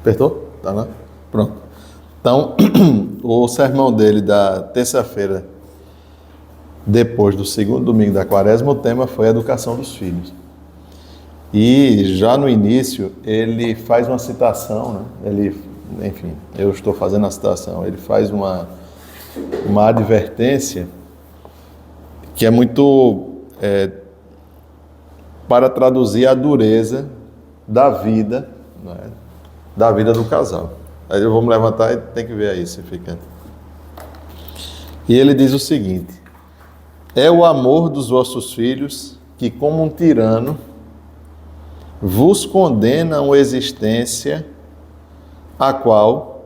Apertou? Tá lá? Pronto. Então, o sermão dele da terça-feira, depois do segundo domingo da quaresma, o tema foi a educação dos filhos. E já no início, ele faz uma citação, né? Enfim, eu estou fazendo a citação, ele faz uma advertência que é muito para traduzir a dureza da vida, né? Da vida do casal. Aí eu vou me levantar e tem que ver aí se fica. E ele diz o seguinte: é o amor dos vossos filhos que, como um tirano, vos condena a uma existência a qual,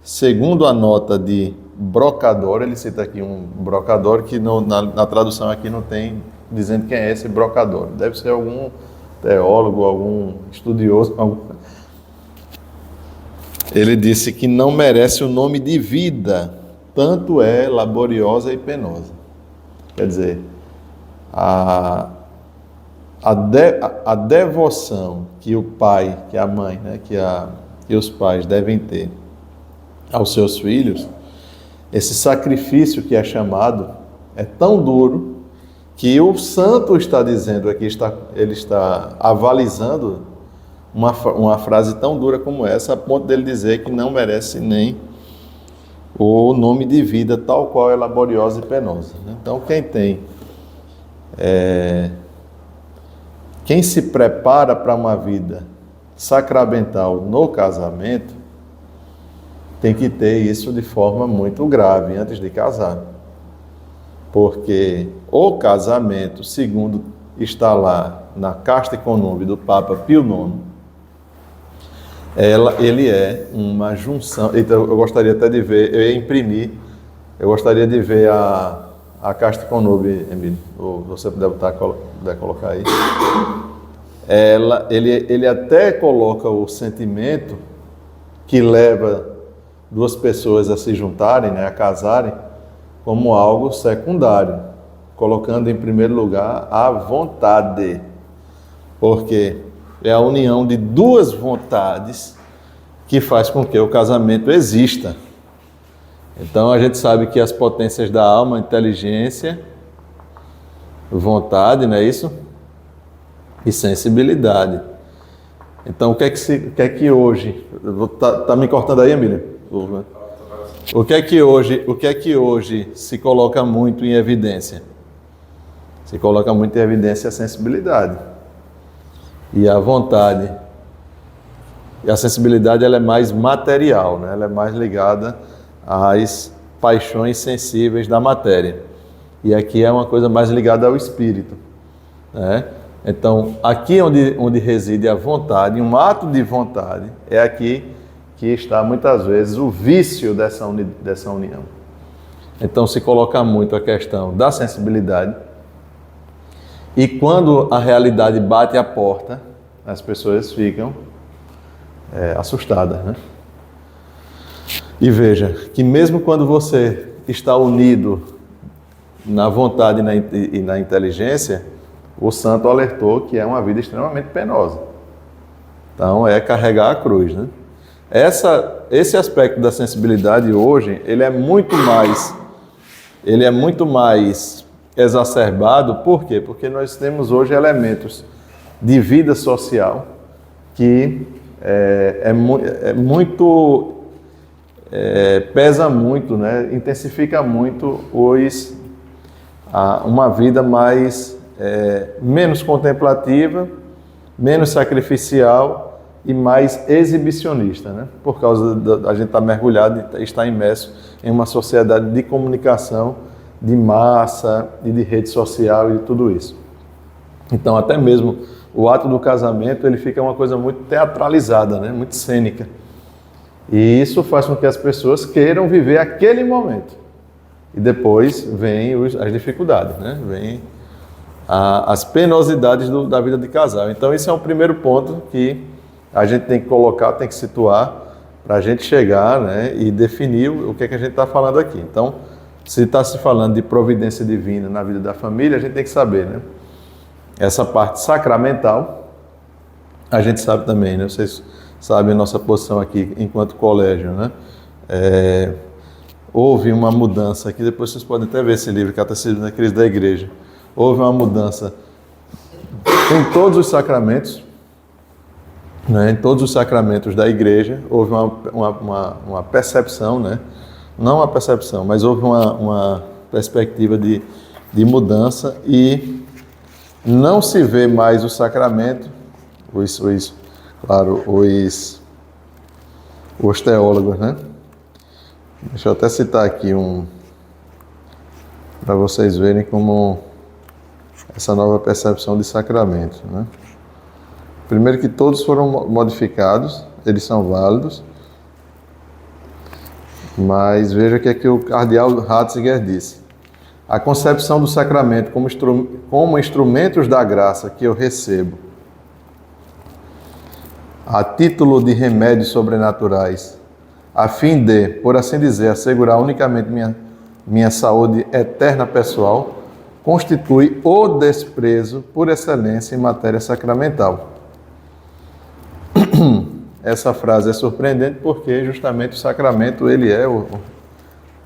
segundo a nota de Brocador, ele cita aqui um Brocador que na tradução aqui não tem dizendo quem é esse Brocador. Deve ser algum teólogo, algum estudioso. Ele disse que não merece o nome de vida, tanto é laboriosa e penosa. Quer dizer, a devoção que o pai, que a mãe, né, que os pais devem ter aos seus filhos, esse sacrifício que é chamado, é tão duro que o santo está dizendo aqui, ele está avalizando uma frase tão dura como essa, a ponto dele dizer que não merece nem o nome de vida, tal qual é laboriosa e penosa. Então, quem se prepara para uma vida sacramental no casamento, tem que ter isso de forma muito grave antes de casar. Porque o casamento, segundo está lá na Casta Connubii do Papa Pio IX, ele é uma junção. Então, eu gostaria até de ver, eu ia imprimir, eu gostaria de ver a Casta Connubii, Emílio, ou você puder colocar aí. Ele até coloca o sentimento que leva duas pessoas a se juntarem, né, a casarem, como algo secundário, colocando em primeiro lugar a vontade, porque é a união de duas vontades que faz com que o casamento exista. Então a gente sabe que as potências da alma, inteligência, vontade, não é isso? E sensibilidade. Então o que é que hoje... Tá me cortando aí, Emílio? O que é que hoje se coloca muito em evidência? Se coloca muito em evidência a sensibilidade e a vontade. E a sensibilidade, ela é mais material, né? Ela é mais ligada às paixões sensíveis da matéria. E aqui é uma coisa mais ligada ao espírito, né? Então, aqui onde reside a vontade, um ato de vontade, é aqui que está muitas vezes o vício dessa união. Então se coloca muito a questão da sensibilidade, e quando a realidade bate a porta, as pessoas ficam assustadas, né? E veja que mesmo quando você está unido na vontade e na inteligência, o santo alertou que é uma vida extremamente penosa. Então é carregar a cruz, né? Esse aspecto da sensibilidade hoje, ele é muito mais exacerbado. Por quê? Porque nós temos hoje elementos de vida social que pesa muito, né? Intensifica muito uma vida menos contemplativa, menos sacrificial e mais exibicionista, né? Por causa da gente estar mergulhado e estar imerso em uma sociedade de comunicação, de massa e de rede social e tudo isso. Então, até mesmo o ato do casamento, ele fica uma coisa muito teatralizada, né? Muito cênica. E isso faz com que as pessoas queiram viver aquele momento. E depois vem as dificuldades, né? Vem as penosidades da vida de casal. Então, esse é o primeiro ponto que a gente tem que colocar, tem que situar, para a gente chegar, né, e definir o que é que a gente está falando aqui. Então, se está se falando de providência divina na vida da família, a gente tem que saber, né? Essa parte sacramental, a gente sabe também, né? Vocês sabe a nossa posição aqui enquanto colégio, né? Houve uma mudança aqui, depois vocês podem até ver esse livro, Catecismo da Crise da Igreja. Houve uma mudança em todos os sacramentos, né? Em todos os sacramentos da igreja, houve uma percepção, né? Não uma percepção, mas houve uma perspectiva de mudança e não se vê mais o sacramento, os teólogos, né? Deixa eu até citar aqui para vocês verem como essa nova percepção de sacramento, né? Primeiro que todos foram modificados, eles são válidos, mas veja o que é que o cardeal Ratzinger disse. A concepção do sacramento como instrumentos da graça que eu recebo, a título de remédios sobrenaturais, a fim de, por assim dizer, assegurar unicamente minha saúde eterna pessoal, constitui o desprezo por excelência em matéria sacramental. Essa frase é surpreendente porque justamente o sacramento ele é o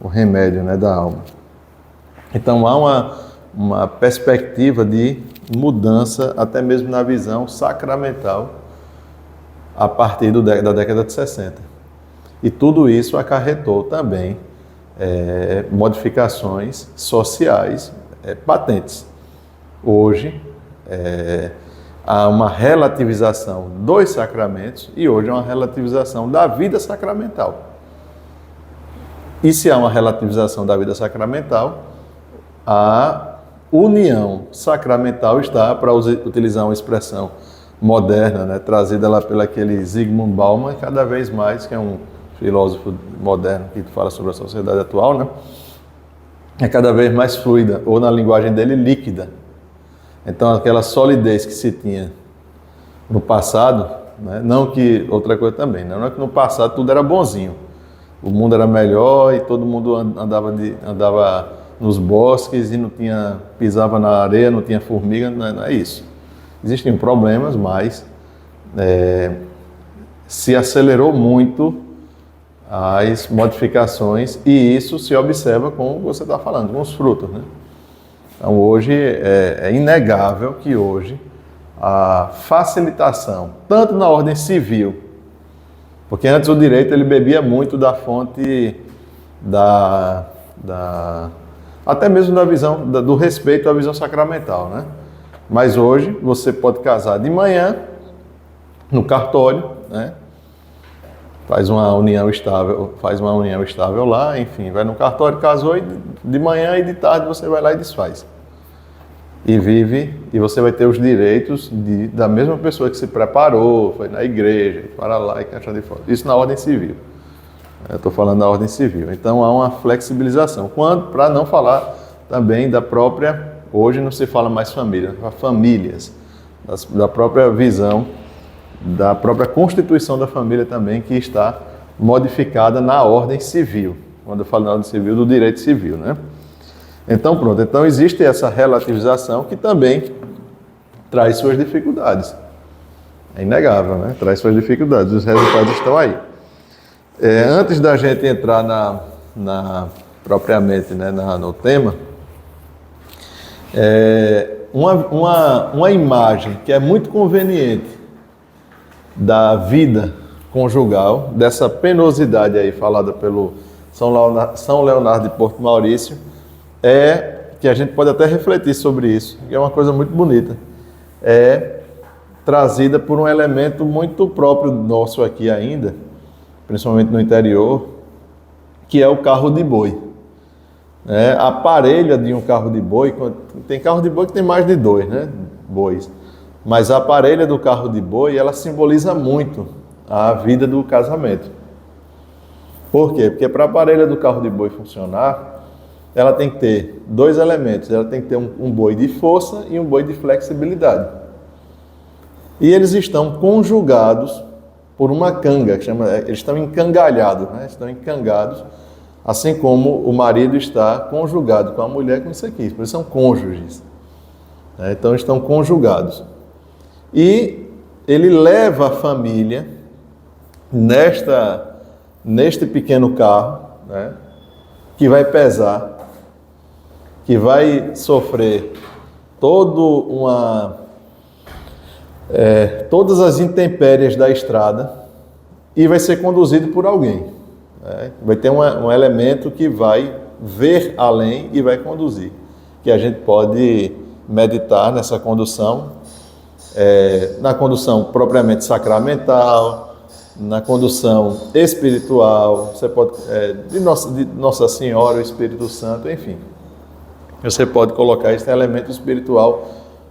remédio, né, da alma. Então há uma perspectiva de mudança até mesmo na visão sacramental a partir da década de 60. E tudo isso acarretou também modificações sociais patentes. Hoje há uma relativização dos sacramentos e hoje há uma relativização da vida sacramental. E se há uma relativização da vida sacramental, a união sacramental está, para utilizar uma expressão moderna, né, trazida lá pelo aquele Zygmunt Bauman, cada vez mais, que é um filósofo moderno que fala sobre a sociedade atual, né, é cada vez mais fluida, ou na linguagem dele, líquida. Então, aquela solidez que se tinha no passado, né, não que outra coisa também, né, não é que no passado tudo era bonzinho, o mundo era melhor e todo mundo andava nos bosques e pisava na areia, não tinha formiga, não é isso. Existiam problemas, mas se acelerou muito as modificações e isso se observa como você está falando, com os frutos, né? Então hoje é inegável que hoje a facilitação, tanto na ordem civil, porque antes o direito ele bebia muito da fonte até mesmo da visão, do respeito à visão sacramental, né? Mas hoje você pode casar de manhã no cartório, né? Faz uma união estável lá, enfim, vai no cartório, casou e de manhã e de tarde você vai lá e desfaz. E vive, e você vai ter os direitos da mesma pessoa que se preparou, foi na igreja, para lá e caixa de fora. Isso na ordem civil. Eu estou falando da ordem civil. Então há uma flexibilização. Para não falar também da própria, hoje não se fala mais família, famílias, da própria visão, da própria constituição da família também, que está modificada na ordem civil. Quando eu falo na ordem civil, do direito civil, né? Então pronto, então existe essa relativização que também traz suas dificuldades. É inegável, né? Traz suas dificuldades, os resultados estão aí. Antes da gente entrar propriamente, né, no tema, uma imagem que é muito conveniente da conjugal, dessa penosidade aí falada pelo São Leonardo de Porto Maurício, que a gente pode até refletir sobre isso, que é uma coisa muito bonita, trazida por um elemento muito próprio nosso aqui ainda, principalmente no interior, que é o carro de boi. A parelha de um carro de boi, tem carro de boi que tem mais de 2, né, bois, mas a parelha do carro de boi, ela simboliza muito a vida do casamento. Por quê? Porque para a parelha do carro de boi funcionar, ela tem que ter 2 elementos. Ela tem que ter um boi de força e um boi de flexibilidade. E eles estão conjugados por uma canga, eles estão encangalhados, né? Estão encangados, assim como o marido está conjugado com a mulher com isso aqui. Por isso são cônjuges. Então estão conjugados. E ele leva a família neste pequeno carro, né, que vai pesar, que vai sofrer todas as intempéries da estrada e vai ser conduzido por alguém, né? Vai ter um elemento que vai ver além e vai conduzir, que a gente pode meditar nessa condução, na condução propriamente sacramental, na condução espiritual, você pode, de Nossa Senhora, o Espírito Santo, enfim. Você pode colocar esse elemento espiritual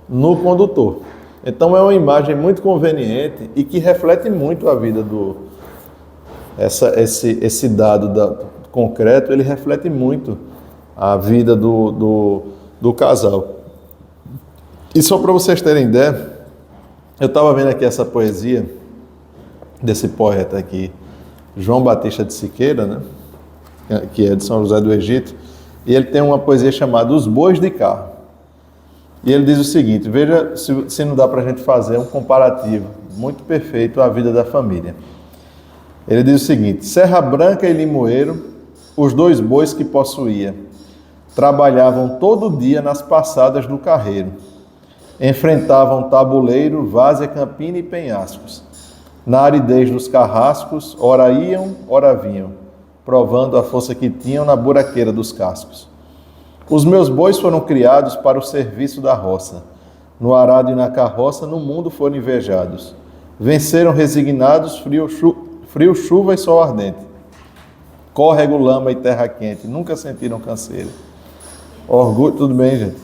no condutor. Então é uma imagem muito conveniente e que reflete muito a vida esse dado concreto, ele reflete muito a vida do casal. E só para vocês terem ideia, eu estava vendo aqui essa poesia desse poeta aqui, João Batista de Siqueira, né? Que é de São José do Egito, e ele tem uma poesia chamada Os Bois de Carro. E ele diz o seguinte, veja se não dá para a gente fazer um comparativo muito perfeito à vida da família. Ele diz o seguinte: Serra Branca e Limoeiro, os dois bois que possuía, trabalhavam todo dia nas passadas do carreiro. Enfrentavam tabuleiro, várzea, campina e penhascos. Na aridez dos carrascos, ora iam, ora vinham, provando a força que tinham na buraqueira dos cascos. Os meus bois foram criados para o serviço da roça. No arado e na carroça, no mundo foram invejados. Venceram resignados, frio, chuva e sol ardente. Córrego, lama e terra quente, nunca sentiram canseira. Orgulho, tudo bem, gente?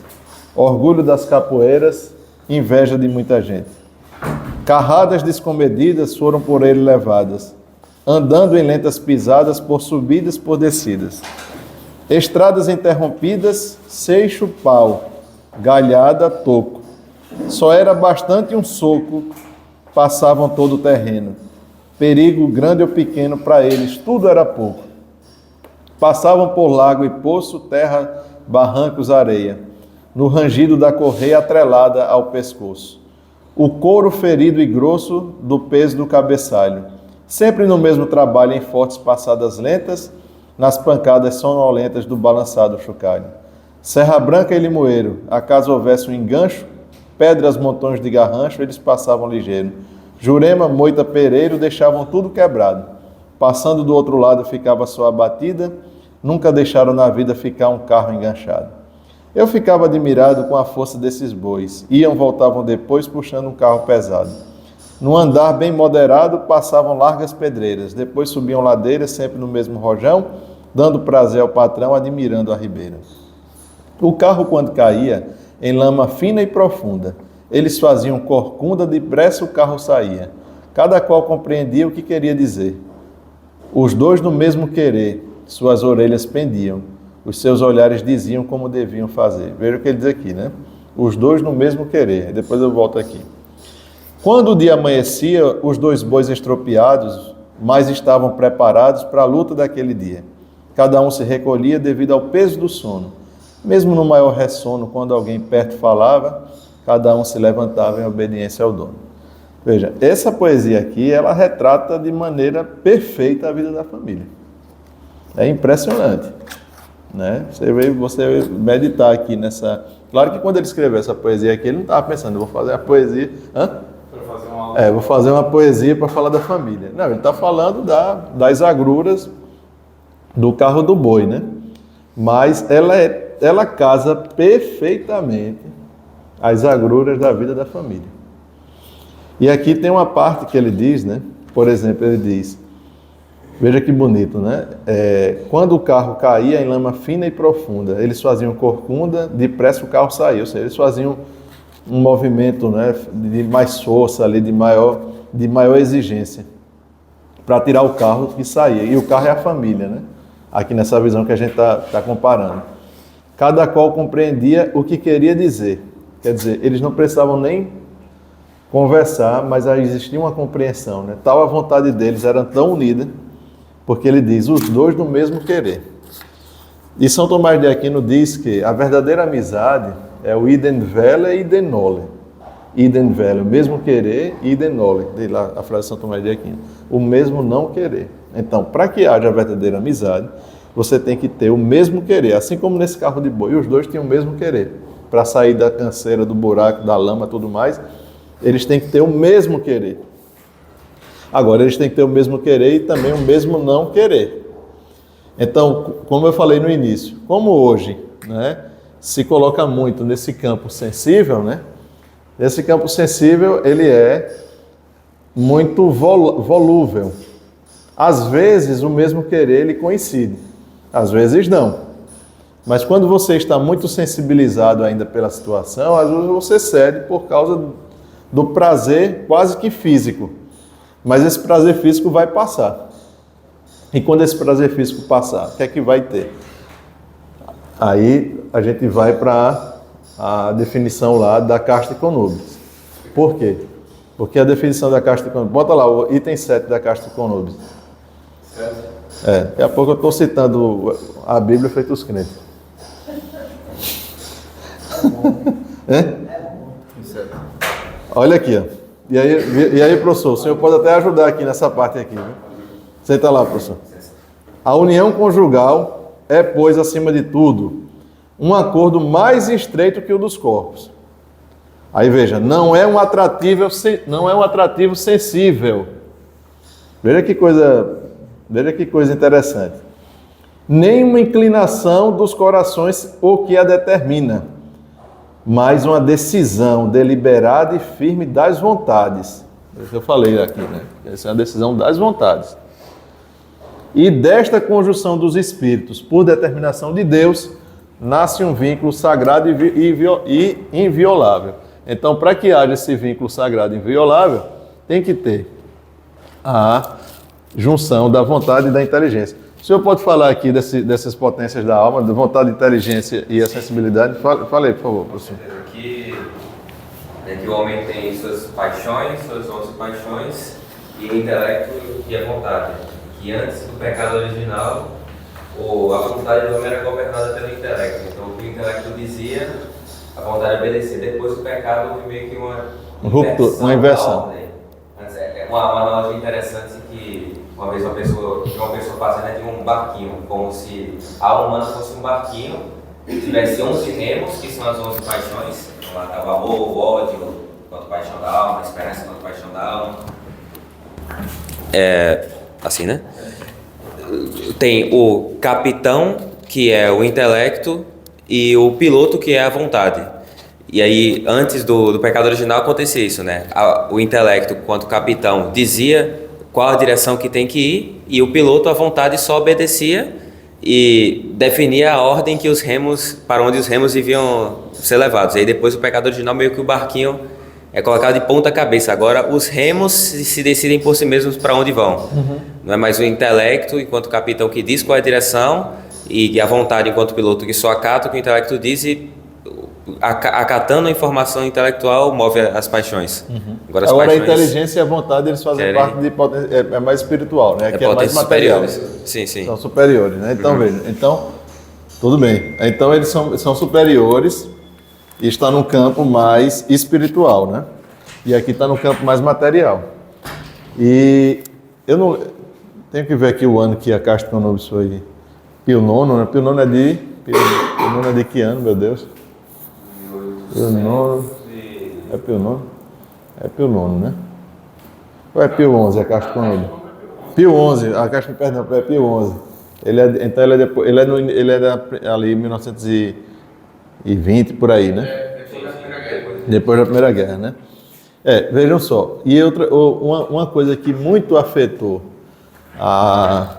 Orgulho das capoeiras, inveja de muita gente. Carradas descomedidas foram por ele levadas, andando em lentas pisadas por subidas, por descidas. Estradas interrompidas, seixo, pau, galhada, toco. Só era bastante um soco, passavam todo o terreno. Perigo grande ou pequeno para eles, tudo era pouco. Passavam por lago e poço, terra, barrancos, areia, no rangido da correia atrelada ao pescoço. O couro ferido e grosso do peso do cabeçalho. Sempre no mesmo trabalho em fortes passadas lentas, nas pancadas sonolentas do balançado chocalho. Serra Branca e Limoeiro, acaso houvesse um engancho, pedras, montões de garrancho, eles passavam ligeiro. Jurema, Moita, Pereiro, deixavam tudo quebrado. Passando do outro lado ficava só a batida, nunca deixaram na vida ficar um carro enganchado. Eu ficava admirado com a força desses bois. Iam, voltavam depois, puxando um carro pesado. No andar bem moderado, passavam largas pedreiras. Depois subiam ladeiras, sempre no mesmo rojão, dando prazer ao patrão, admirando a ribeira. O carro, quando caía, em lama fina e profunda, eles faziam corcunda, depressa o carro saía. Cada qual compreendia o que queria dizer. Os dois no mesmo querer, suas orelhas pendiam. Os seus olhares diziam como deviam fazer. Veja o que ele diz aqui, né? Os dois no mesmo querer. Depois eu volto aqui. Quando o dia amanhecia, os dois bois estropiados, mas estavam preparados para a luta daquele dia. Cada um se recolhia devido ao peso do sono. Mesmo no maior ressono, quando alguém perto falava, cada um se levantava em obediência ao dono. Veja, essa poesia aqui, ela retrata de maneira perfeita a vida da família. É impressionante, né? Você meditar aqui nessa... Claro que quando ele escreveu essa poesia aqui, ele não estava pensando, vou fazer a poesia... vou fazer uma poesia para falar da família. Não, ele está falando das agruras do carro do boi, né? Mas ela casa perfeitamente as agruras da vida da família. E aqui tem uma parte que ele diz, né? Por exemplo, ele diz, veja que bonito, né? Quando o carro caía em lama fina e profunda, eles faziam corcunda, depressa o carro saía. Ou seja, eles faziam um movimento, né, de mais força, ali, de maior exigência, para tirar o carro que saía. E o carro é a família, né? Aqui nessa visão que a gente está comparando. Cada qual compreendia o que queria dizer. Quer dizer, eles não precisavam nem conversar, mas existia uma compreensão, né? Tal a vontade deles era tão unida, porque ele diz, os dois no mesmo querer. E São Tomás de Aquino diz que a verdadeira amizade é o idem vele e idem nole. idem velo, o mesmo querer, idem nole, diz lá a frase de São Tomás de Aquino, o mesmo não querer. Então, para que haja verdadeira amizade, você tem que ter o mesmo querer, assim como nesse carro de boi, os dois tinham o mesmo querer, para sair da canseira, do buraco, da lama, tudo mais, eles têm que ter o mesmo querer. Agora, eles têm que ter o mesmo querer e também o mesmo não querer. Então, como eu falei no início, como hoje, né, se coloca muito nesse campo sensível, né, esse campo sensível, ele é muito volúvel. Às vezes, o mesmo querer, ele coincide. Às vezes, não. Mas quando você está muito sensibilizado ainda pela situação, às vezes você cede por causa do prazer quase que físico. Mas esse prazer físico vai passar. E quando esse prazer físico passar, o que é que vai ter? Aí a gente vai para a definição lá da Casta Econobis. Por quê? Porque a definição da Casta Econobis... Bota lá o item 7 da Casta Econobis. Daqui a pouco eu estou citando a Bíblia feito os crentes. Olha aqui, ó. E aí, professor, o senhor pode até ajudar aqui nessa parte aqui, viu? Senta lá, professor. A união conjugal é, pois, acima de tudo, um acordo mais estreito que o dos corpos. Aí veja, não é um atrativo sensível. Veja que coisa interessante. Nem uma inclinação dos corações o que a determina, mas uma decisão deliberada e firme das vontades. Isso eu falei aqui, né? Essa é a decisão das vontades. E desta conjunção dos espíritos, por determinação de Deus, nasce um vínculo sagrado e inviolável. Então, para que haja esse vínculo sagrado e inviolável, tem que ter a junção da vontade e da inteligência. O senhor pode falar aqui dessas potências da alma, da vontade, inteligência e a sensibilidade? Fale aí, por favor, professor. Que o homem tem suas paixões, suas 11 paixões, e o intelecto e a vontade. Que antes do pecado original, a vontade do homem era governada pelo intelecto. Então, o que o intelecto dizia, a vontade obedecia. Depois do pecado, houve meio que uma inversão. É uma analogia interessante que uma vez uma pessoa fazendo de um barquinho, como se a alma humana fosse um barquinho, tivesse 11 remos, que são as 11 paixões. Então, lá estava o amor, o ódio, quanto paixão da alma, a esperança quanto paixão da alma. Assim, né? Tem o capitão, que é o intelecto, e o piloto, que é a vontade. E aí, antes do pecado original, acontecia isso, né? O intelecto, quanto capitão, dizia qual a direção que tem que ir, e o piloto, a vontade, só obedecia e definia a ordem que para onde os remos deviam ser levados. E aí, depois do pecado original, meio que o barquinho é colocado de ponta cabeça. Agora, os remos se decidem por si mesmos para onde vão. Uhum. Não é mais o intelecto, enquanto capitão, que diz qual é a direção, e a vontade, enquanto piloto, que só acata o que o intelecto diz, e acatando a informação intelectual, move as paixões. Uhum. Agora a inteligência e a vontade, eles fazem parte de potência, é mais espiritual, né? Aqui é mais material. Sim. São superiores, né? Então, veja, tudo bem. Então, eles são superiores e está no campo mais espiritual, né? E aqui está no campo mais material. E eu não... Tenho que ver aqui o ano que a Casta Econobis foi Pio IX, né? Pio IX é de que ano, meu Deus? Pio IX... É Pio IX? É Pio IX, né? Ou é Pio XI, a Casta Econobis? Pio XI, a Casta, perdão, é Pio XI. Ele é ali em 1920, por aí, né? Depois da Primeira Guerra, né? Vejam só. E uma coisa que muito afetou a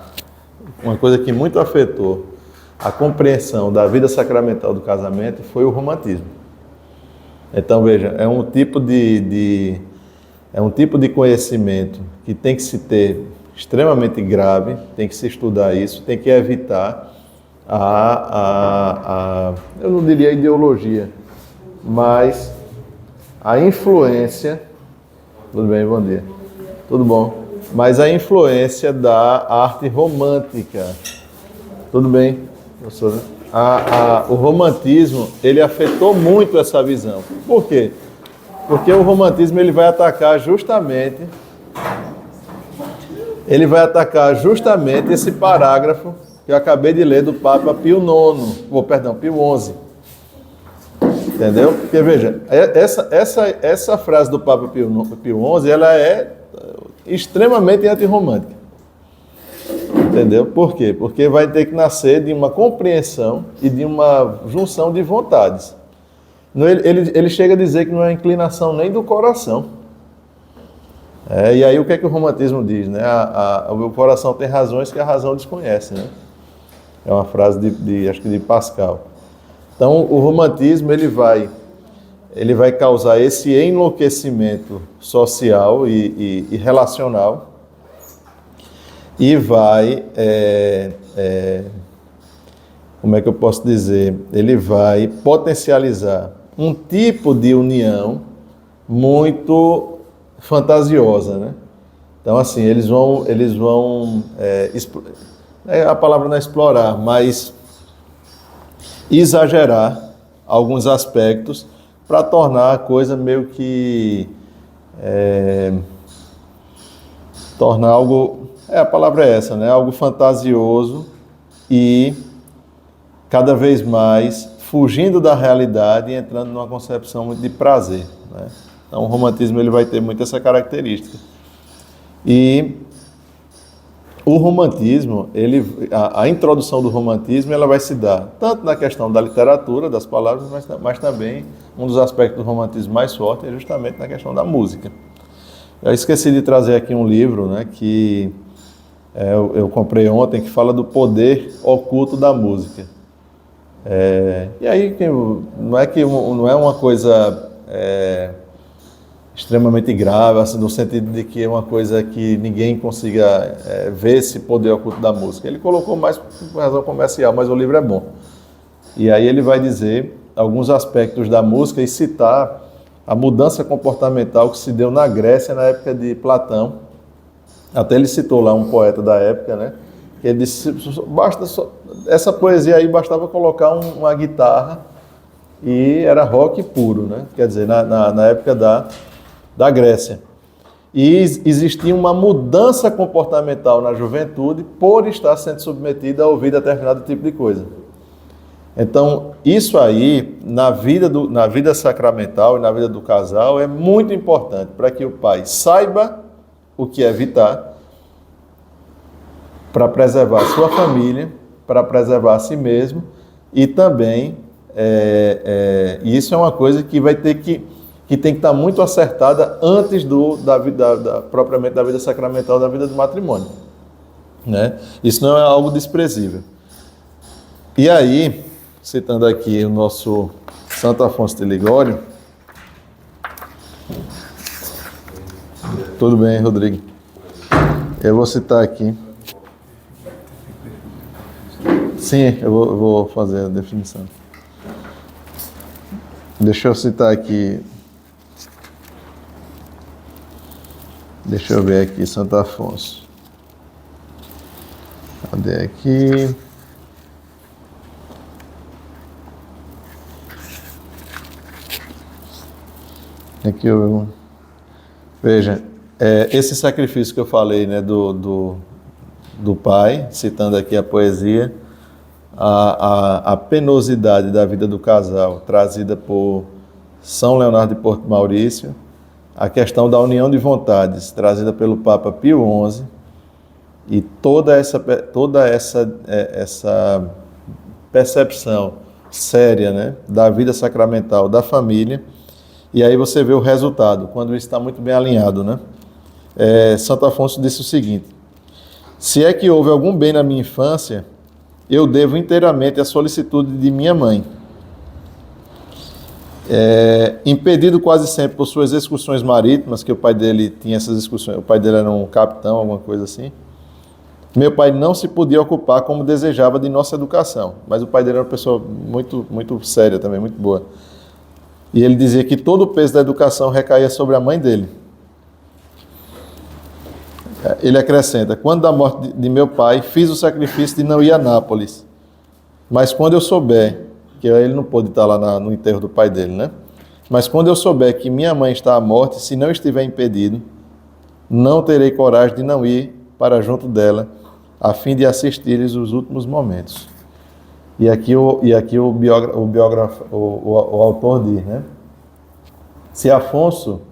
compreensão da vida sacramental do casamento foi o romantismo. Então, veja, é um tipo de conhecimento que tem que se ter extremamente grave, tem que se estudar isso, tem que evitar eu não diria ideologia, mas a influência... Tudo bem, bom dia. Tudo bom? Mas a influência da arte romântica. Tudo bem, professor? O romantismo, ele afetou muito essa visão. Por quê? Porque o romantismo ele vai atacar justamente esse parágrafo que eu acabei de ler do Papa Pio IX, Pio XI. Entendeu? Porque veja, essa frase do Papa Pio XI, ela é extremamente antirromântica. Entendeu? Por quê? Porque vai ter que nascer de uma compreensão e de uma junção de vontades. Ele chega a dizer que não é inclinação nem do coração. E aí o que é que o romantismo diz? Né? O coração tem razões que a razão desconhece. Né? É uma frase acho que de Pascal. Então o romantismo ele vai causar esse enlouquecimento social e relacional e vai, como é que eu posso dizer? Ele vai potencializar um tipo de união muito fantasiosa, né? Então, assim, eles vão a palavra não é explorar, mas exagerar alguns aspectos para tornar a coisa meio que tornar algo, a palavra é essa, né? Algo fantasioso e cada vez mais fugindo da realidade e entrando numa concepção de prazer, né? Então o romantismo ele vai ter muito essa característica. E o romantismo, a introdução do romantismo, ela vai se dar tanto na questão da literatura, das palavras, mas também um dos aspectos do romantismo mais forte é justamente na questão da música. Eu esqueci de trazer aqui um livro, né, que eu comprei ontem, que fala do poder oculto da música. E aí não é uma coisa extremamente grave, assim, no sentido de que é uma coisa que ninguém consiga ver esse poder oculto da música. Ele colocou mais por razão comercial, mas o livro é bom. E aí ele vai dizer alguns aspectos da música e citar a mudança comportamental que se deu na Grécia na época de Platão. Até ele citou lá um poeta da época, né? Que ele disse, essa poesia aí bastava colocar uma guitarra e era rock puro, né? Quer dizer, na época da Grécia. E existia uma mudança comportamental na juventude por estar sendo submetida a ouvir determinado tipo de coisa. Então, isso aí, na vida sacramental e na vida do casal, é muito importante para que o pai saiba o que evitar para preservar a sua família, para preservar a si mesmo e também, isso é uma coisa que vai ter que tem que estar muito acertada antes propriamente da vida sacramental, da vida do matrimônio, né? Isso não é algo desprezível. E aí, citando aqui o nosso Santo Afonso de Ligório. Tudo bem, Rodrigo? Eu vou citar aqui. Sim, eu vou fazer a definição. Deixa eu citar aqui. Deixa eu ver aqui, Santo Afonso. Cadê aqui? Aqui veja, esse sacrifício que eu falei, né, do pai, citando aqui a poesia, a penosidade da vida do casal, trazida por São Leonardo de Porto Maurício, a questão da união de vontades, trazida pelo Papa Pio XI, e toda essa percepção séria, né, da vida sacramental da família. E aí você vê o resultado, quando isso está muito bem alinhado, né? Santo Afonso disse o seguinte: se é que houve algum bem na minha infância, eu devo inteiramente à solicitude de minha mãe. Impedido quase sempre por suas excursões marítimas, que o pai dele tinha essas excursões, o pai dele era um capitão, alguma coisa assim, meu pai não se podia ocupar como desejava de nossa educação, mas o pai dele era uma pessoa muito, muito séria também, muito boa. E ele dizia que todo o peso da educação recaía sobre a mãe dele. Ele acrescenta: quando da morte de meu pai, fiz o sacrifício de não ir a Nápoles. Mas quando eu souber, que ele não pôde estar lá no enterro do pai dele, né? Mas quando eu souber que minha mãe está à morte, se não estiver impedido, não terei coragem de não ir para junto dela, a fim de assistir-lhes os últimos momentos. E aqui o autor diz, né? Se Afonso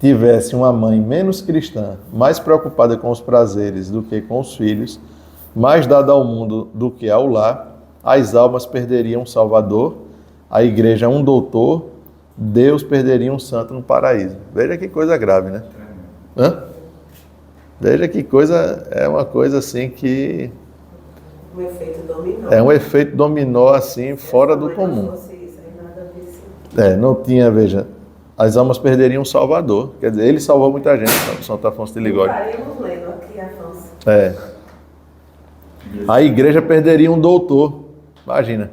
tivesse uma mãe menos cristã, mais preocupada com os prazeres do que com os filhos, mais dada ao mundo do que ao lar, as almas perderiam um Salvador, a igreja um doutor, Deus perderia um santo no paraíso. Veja que coisa grave, né? Hã? Veja que coisa, é uma coisa assim que... Um efeito dominó. É um efeito dominó assim, fora do comum. Não tinha, veja, as almas perderiam um Salvador. Quer dizer, ele salvou muita gente, Santo Afonso de Ligório. Estaremos lendo aqui, Afonso. A igreja perderia um doutor, imagina.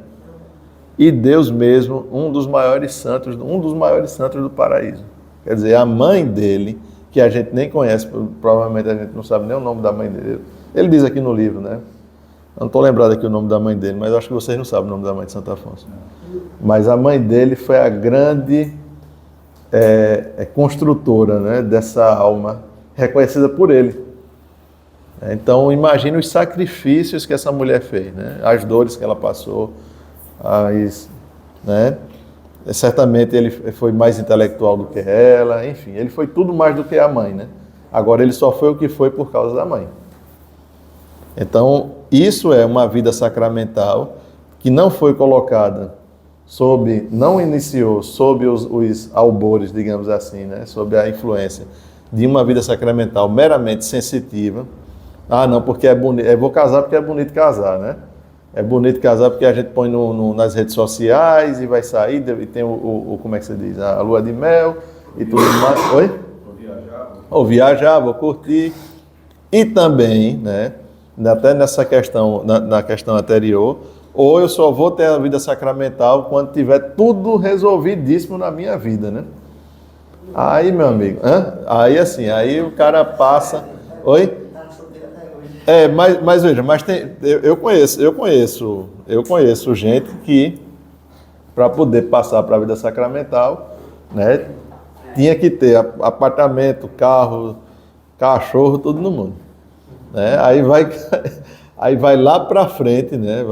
E Deus mesmo, um dos maiores santos do paraíso. Quer dizer, a mãe dele, que a gente nem conhece, provavelmente a gente não sabe nem o nome da mãe dele. Ele diz aqui no livro, né? Eu não estou lembrado aqui o nome da mãe dele, mas eu acho que vocês não sabem o nome da mãe de Santo Afonso. Mas a mãe dele foi a grande construtora, né, dessa alma, reconhecida por ele. Então, imagine os sacrifícios que essa mulher fez, né? As dores que ela passou, né? Certamente ele foi mais intelectual do que ela, enfim, ele foi tudo mais do que a mãe, né? Agora, ele só foi o que foi por causa da mãe. Então, isso é uma vida sacramental que não foi colocada não iniciou sob os albores, digamos assim, né? Sob a influência de uma vida sacramental meramente sensitiva. Não, porque é bonito, vou casar porque é bonito casar, né? É bonito casar porque a gente põe nas redes sociais e vai sair, e tem como é que você diz? A lua de mel e tudo mais. Oi? Vou viajar, vou curtir. E também, né? Até nessa questão, na questão anterior, ou eu só vou ter a vida sacramental quando tiver tudo resolvidíssimo na minha vida, né? Aí, meu amigo, aí assim, aí o cara passa... Oi? Mas veja, eu conheço gente que, para poder passar para a vida sacramental, né, tinha que ter apartamento, carro, cachorro, tudo no mundo. Né? Aí vai lá para frente, né?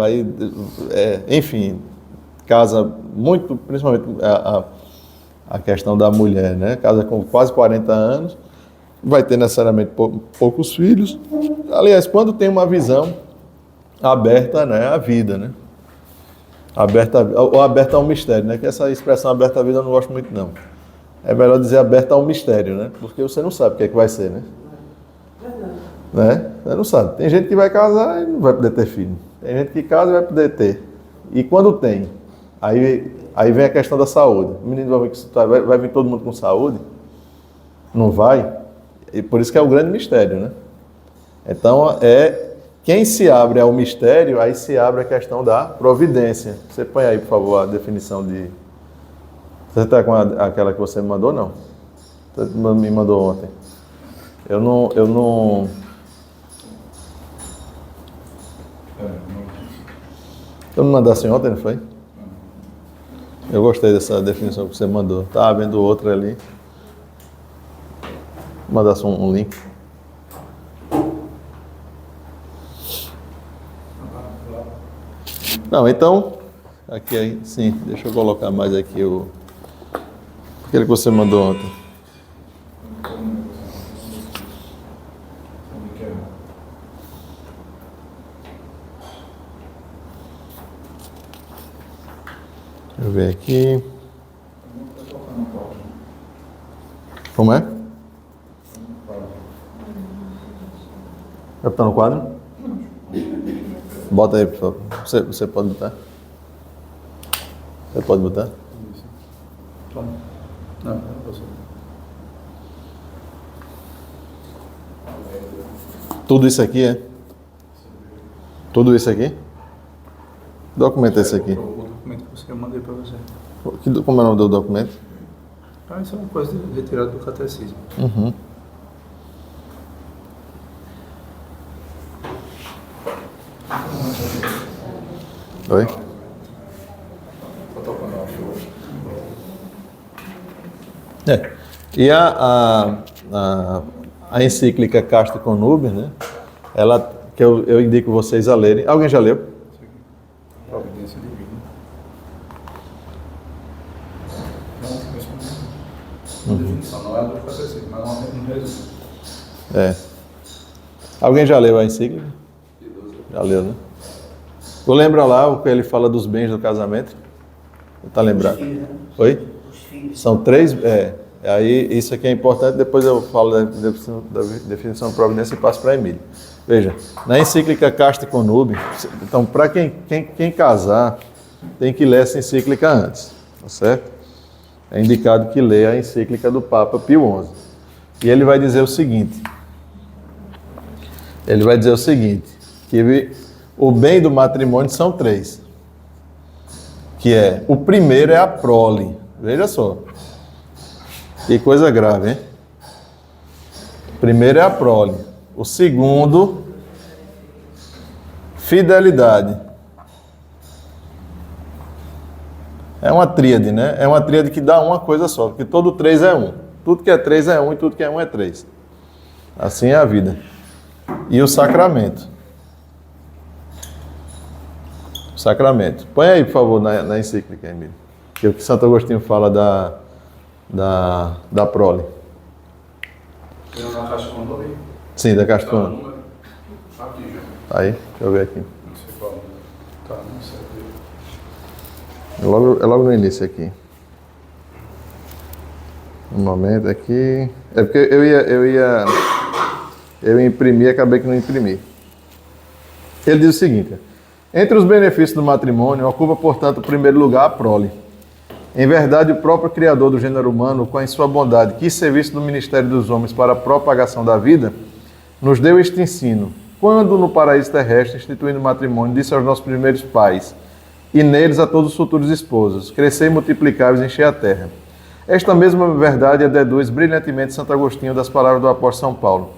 Enfim, casa muito, principalmente a questão da mulher, né? Casa com quase 40 anos, vai ter necessariamente poucos filhos. Aliás, quando tem uma visão aberta, né, à vida, né? Aberta ao mistério, né? Que essa expressão aberta à vida eu não gosto muito, não. É melhor dizer aberta ao mistério, né? Porque você não sabe o que é que vai ser, né? Né? Você não sabe. Tem gente que vai casar e não vai poder ter filho. Tem gente que casa e vai poder ter. E quando tem, aí vem a questão da saúde. O menino vai vir todo mundo com saúde? Não vai? E por isso que é o grande mistério, né? Então, quem se abre ao mistério, aí se abre a questão da providência. Você põe aí, por favor, a definição de... Você está com aquela que você me mandou, não? Você me mandou ontem. Eu não... Eu me mandasse ontem, não foi? Eu gostei dessa definição que você mandou. Estava vendo outra ali. Mandasse um link. Não, então... Aqui, sim, deixa eu colocar mais aqui aquele que você mandou ontem. Deixa eu ver aqui. Como é? Já está no quadro? Bota aí, por favor. Você pode botar? Você pode botar? Não, você. Tudo isso aqui é? Tudo isso aqui? Que documento é esse aqui? O documento que eu mandei para você. Como é o nome do documento? Isso é uma coisa retirada do catecismo. Uhum. Oi? É. E a encíclica Casta Conúbio, né? Ela, que eu indico vocês a lerem. Alguém já leu? Providência divina. Não, definição, não é do catecismo, mas um resumo. É. Alguém já leu a encíclica? Já leu, né? Tu lembra lá o que ele fala dos bens do casamento? Tá lembrado? Oi? São 3. Aí isso aqui é importante, depois eu falo da definição de providência e passo para Emílio. Veja, na encíclica Casta Conúbio, então para quem casar, tem que ler essa encíclica antes, tá certo? É indicado que leia a encíclica do Papa Pio XI. E ele vai dizer o seguinte, que o bem do matrimônio são 3, que o primeiro é a prole, veja só, que coisa grave, hein? O primeiro é a prole, o segundo, fidelidade. É uma tríade, né? É uma tríade que dá uma coisa só, porque todo 3 é 1. Tudo que é 3 é 1 e tudo que é 1 é 3. Assim é a vida. E o sacramento. Sacramento. Põe aí, por favor, na encíclica, Emílio. Que é o que Santo Agostinho fala da prole. Tem na Caixa Conúbio? Sim, da Casta Conúbio. Número? Aqui, já. Aí, deixa eu ver aqui. Não sei qual número. Tá, não sei. É logo no início aqui. Um momento aqui. É porque eu ia imprimir e acabei que não imprimi. Ele diz o seguinte: entre os benefícios do matrimônio, ocupa, portanto, o primeiro lugar a prole. Em verdade, o próprio Criador do gênero humano, com a sua bondade, quis serviço do ministério dos homens para a propagação da vida, nos deu este ensino. Quando no paraíso terrestre, instituindo o matrimônio, disse aos nossos primeiros pais, e neles a todos os futuros esposos, crescer e multiplicar e encher a terra. Esta mesma verdade deduz brilhantemente Santo Agostinho das palavras do apóstolo São Paulo,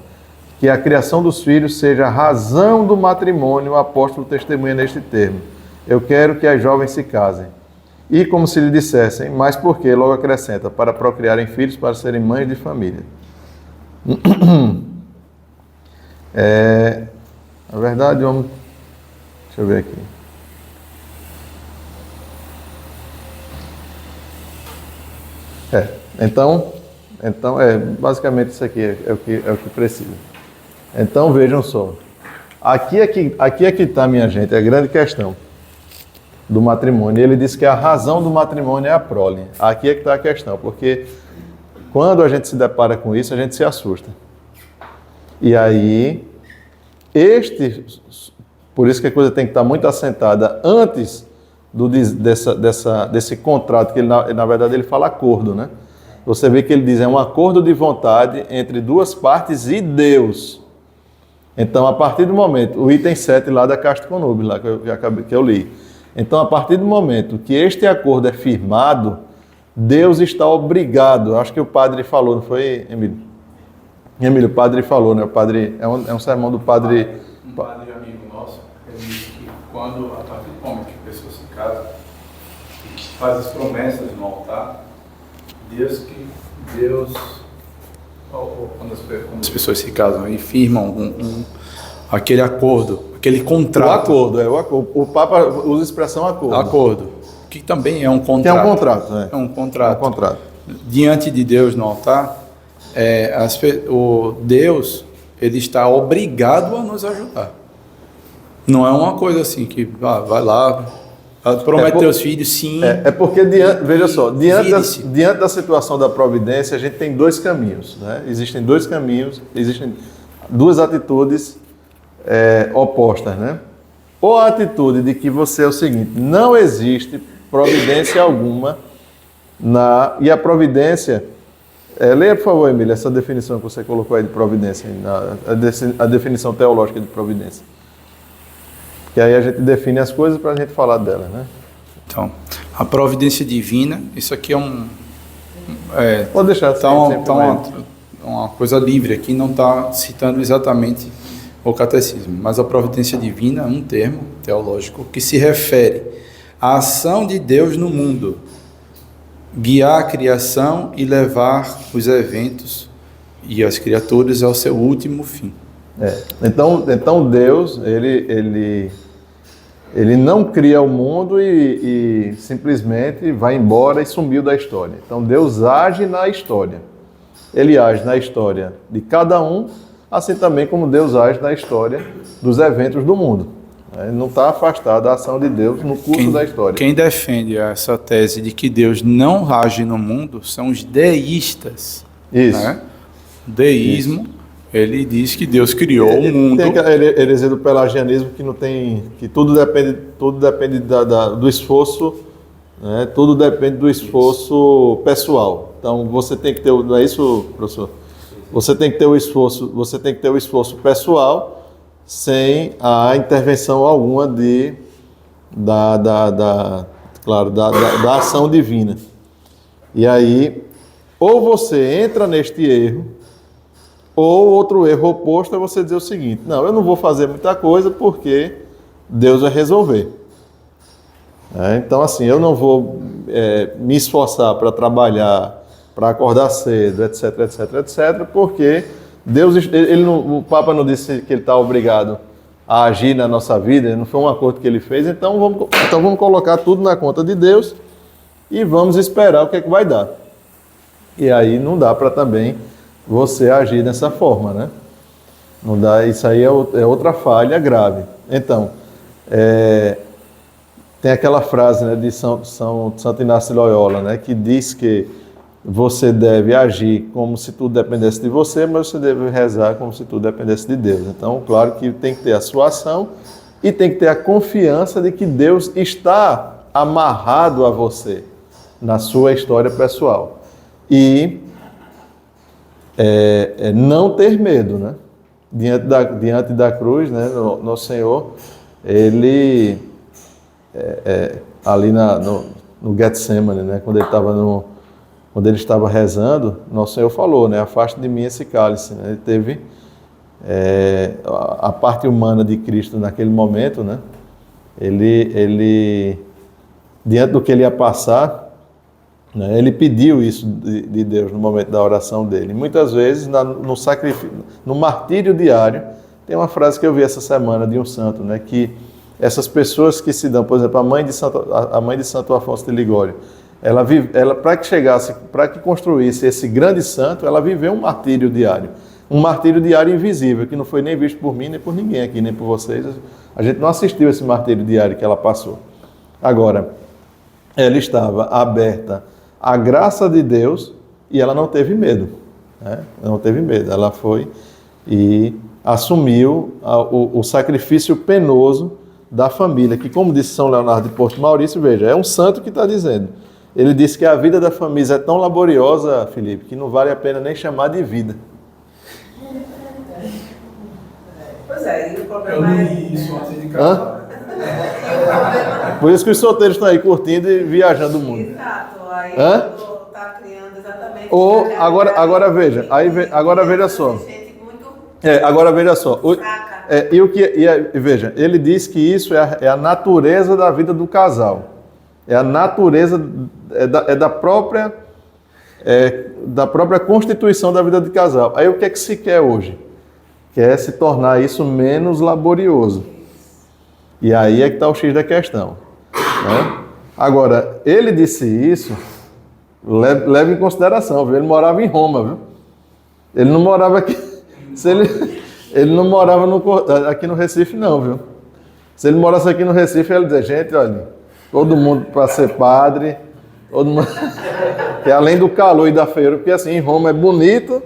que a criação dos filhos seja a razão do matrimônio. O apóstolo testemunha neste termo: eu quero que as jovens se casem. E como se lhe dissessem, mas por que? Logo acrescenta, para procriarem filhos, para serem mães de família. Na verdade, vamos... Deixa eu ver aqui. Então basicamente isso aqui é o que precisa. Então vejam só. Aqui é que está, minha gente, é a grande questão do matrimônio. Ele diz que a razão do matrimônio é a prole. Aqui é que está a questão, porque quando a gente se depara com isso, a gente se assusta. E aí, por isso que a coisa tem que estar muito assentada antes desse contrato, que na verdade ele fala acordo, né? Você vê que ele diz, é um acordo de vontade entre duas partes e Deus. Então, a partir do momento, o item 7 lá da Casta Conúbio, lá que eu li. Então, a partir do momento que este acordo é firmado, Deus está obrigado. Acho que o padre falou, não foi, Emílio? Emílio, o padre falou, né? O padre, é um sermão do padre... Um padre amigo nosso, ele disse que quando, a partir do momento que a pessoa se casa, faz as promessas no altar, quando as pessoas se casam e firmam aquele acordo, aquele contrato. O acordo. O Papa usa a expressão acordo. Acordo, que também é um contrato. Que é um contrato, né? É um contrato. É um contrato. Diante de Deus no altar, o Deus, ele está obrigado a nos ajudar. Não é uma coisa assim que vai lá, promete teus filhos, sim. Porque, veja só, diante da situação da providência, a gente tem 2 caminhos, né? Existem 2 caminhos, existem 2 atitudes opostas, né? Ou a atitude de que você é o seguinte: não existe providência alguma e a providência... leia, por favor, Emília, essa definição que você colocou aí de providência, a definição teológica de providência. Que aí a gente define as coisas para a gente falar delas, né? Então, a providência divina, isso aqui pode deixar uma coisa livre aqui, não está citando exatamente o catecismo, mas a providência divina é um termo teológico que se refere à ação de Deus no mundo, guiar a criação e levar os eventos e as criaturas ao seu último fim. Então Deus, ele não cria o mundo e simplesmente vai embora e sumiu da história. Então Deus age na história. Ele age na história de cada um, assim também como Deus age na história dos eventos do mundo. Ele não está afastado da ação de Deus no curso da história. Quem defende essa tese de que Deus não age no mundo são os deístas. Isso. Né? O deísmo, ele diz que Deus criou o mundo. Tem aquela heresia do pelagianismo que não tem, que tudo depende do esforço, né? Tudo depende do esforço pessoal. Então você tem que ter, não é isso, professor? Você tem que ter o esforço pessoal sem a intervenção alguma da ação divina. E aí, ou você entra neste erro, ou outro erro oposto é você dizer o seguinte: não, eu não vou fazer muita coisa porque Deus vai resolver. Então, assim, eu não vou me esforçar para trabalhar, para acordar cedo, etc, etc, etc, porque Deus, o Papa não disse que ele está obrigado a agir na nossa vida, não foi um acordo que ele fez, então vamos colocar tudo na conta de Deus e vamos esperar o que é que vai dar. E aí não dá para também você agir dessa forma, né? Não dá, isso aí é outra falha grave. Então, tem aquela frase, né, de Santo Inácio de Loyola, né, que diz que você deve agir como se tudo dependesse de você, mas você deve rezar como se tudo dependesse de Deus. Então, claro que tem que ter a sua ação e tem que ter a confiança de que Deus está amarrado a você na sua história pessoal. E não ter medo, né? Diante da cruz, né, Nosso Senhor, ele ali no Getsemane, né, quando ele estava rezando, Nosso Senhor falou, né, afaste de mim esse cálice. Né? Ele teve a parte humana de Cristo naquele momento, né? Ele diante do que ele ia passar, né, ele pediu isso de Deus no momento da oração dele. Muitas vezes, no sacrifício, no martírio diário, tem uma frase que eu vi essa semana de um santo, né, que essas pessoas que se dão, por exemplo, a mãe de Santo Afonso de Ligório, ela para que construísse esse grande santo, ela viveu um martírio diário invisível, que não foi nem visto por mim, nem por ninguém aqui, nem por vocês. A gente não assistiu esse martírio diário que ela passou. Agora, ela estava aberta à graça de Deus e ela não teve medo, né? Não teve medo, ela foi e assumiu o sacrifício penoso da família, que, como disse São Leonardo de Porto Maurício, veja, é um santo que está dizendo. Ele disse que a vida da família é tão laboriosa, Felipe, que não vale a pena nem chamar de vida. Pois é, e o problema é... isso antes de casar. Por isso que os solteiros estão aí curtindo e viajando o mundo. Exato, aí está criando exatamente... Ou, agora veja, agora veja só. Agora veja só. Veja, ele diz que isso é a natureza da vida do casal. É a natureza da própria constituição da vida de casal. Aí o que é que se quer hoje? Quer se tornar isso menos laborioso. E aí é que está o X da questão, né? Agora, ele disse isso, leve em consideração, viu? Ele morava em Roma, viu? Ele não morava aqui. Ele não morava aqui no Recife, não, viu? Se ele morasse aqui no Recife, ele ia dizer, gente, olha, todo mundo para ser padre, todo mundo... que além do calor e da feira, porque assim, em Roma é bonito,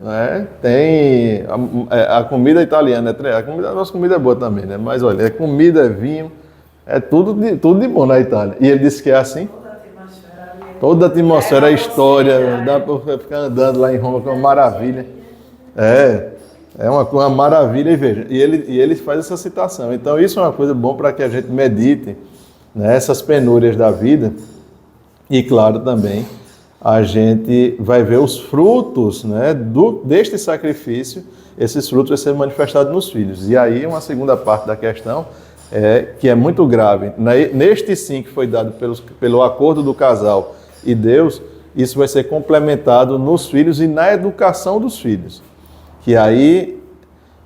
né? Tem a comida italiana, a nossa comida é boa também, né? Mas olha, é comida, é vinho, é tudo de bom na Itália. E ele disse que é assim. Toda a atmosfera, a história, dá para ficar andando lá em Roma, que é uma maravilha. É uma maravilha, e veja, e ele faz essa citação. Então isso é uma coisa boa para que a gente medite, né, essas penúrias da vida. E claro, também a gente vai ver os frutos, né, deste sacrifício, esses frutos vão ser manifestados nos filhos. E aí uma segunda parte da questão, que é muito grave. Neste sim que foi dado pelo acordo do casal e Deus, isso vai ser complementado nos filhos e na educação dos filhos. Que aí,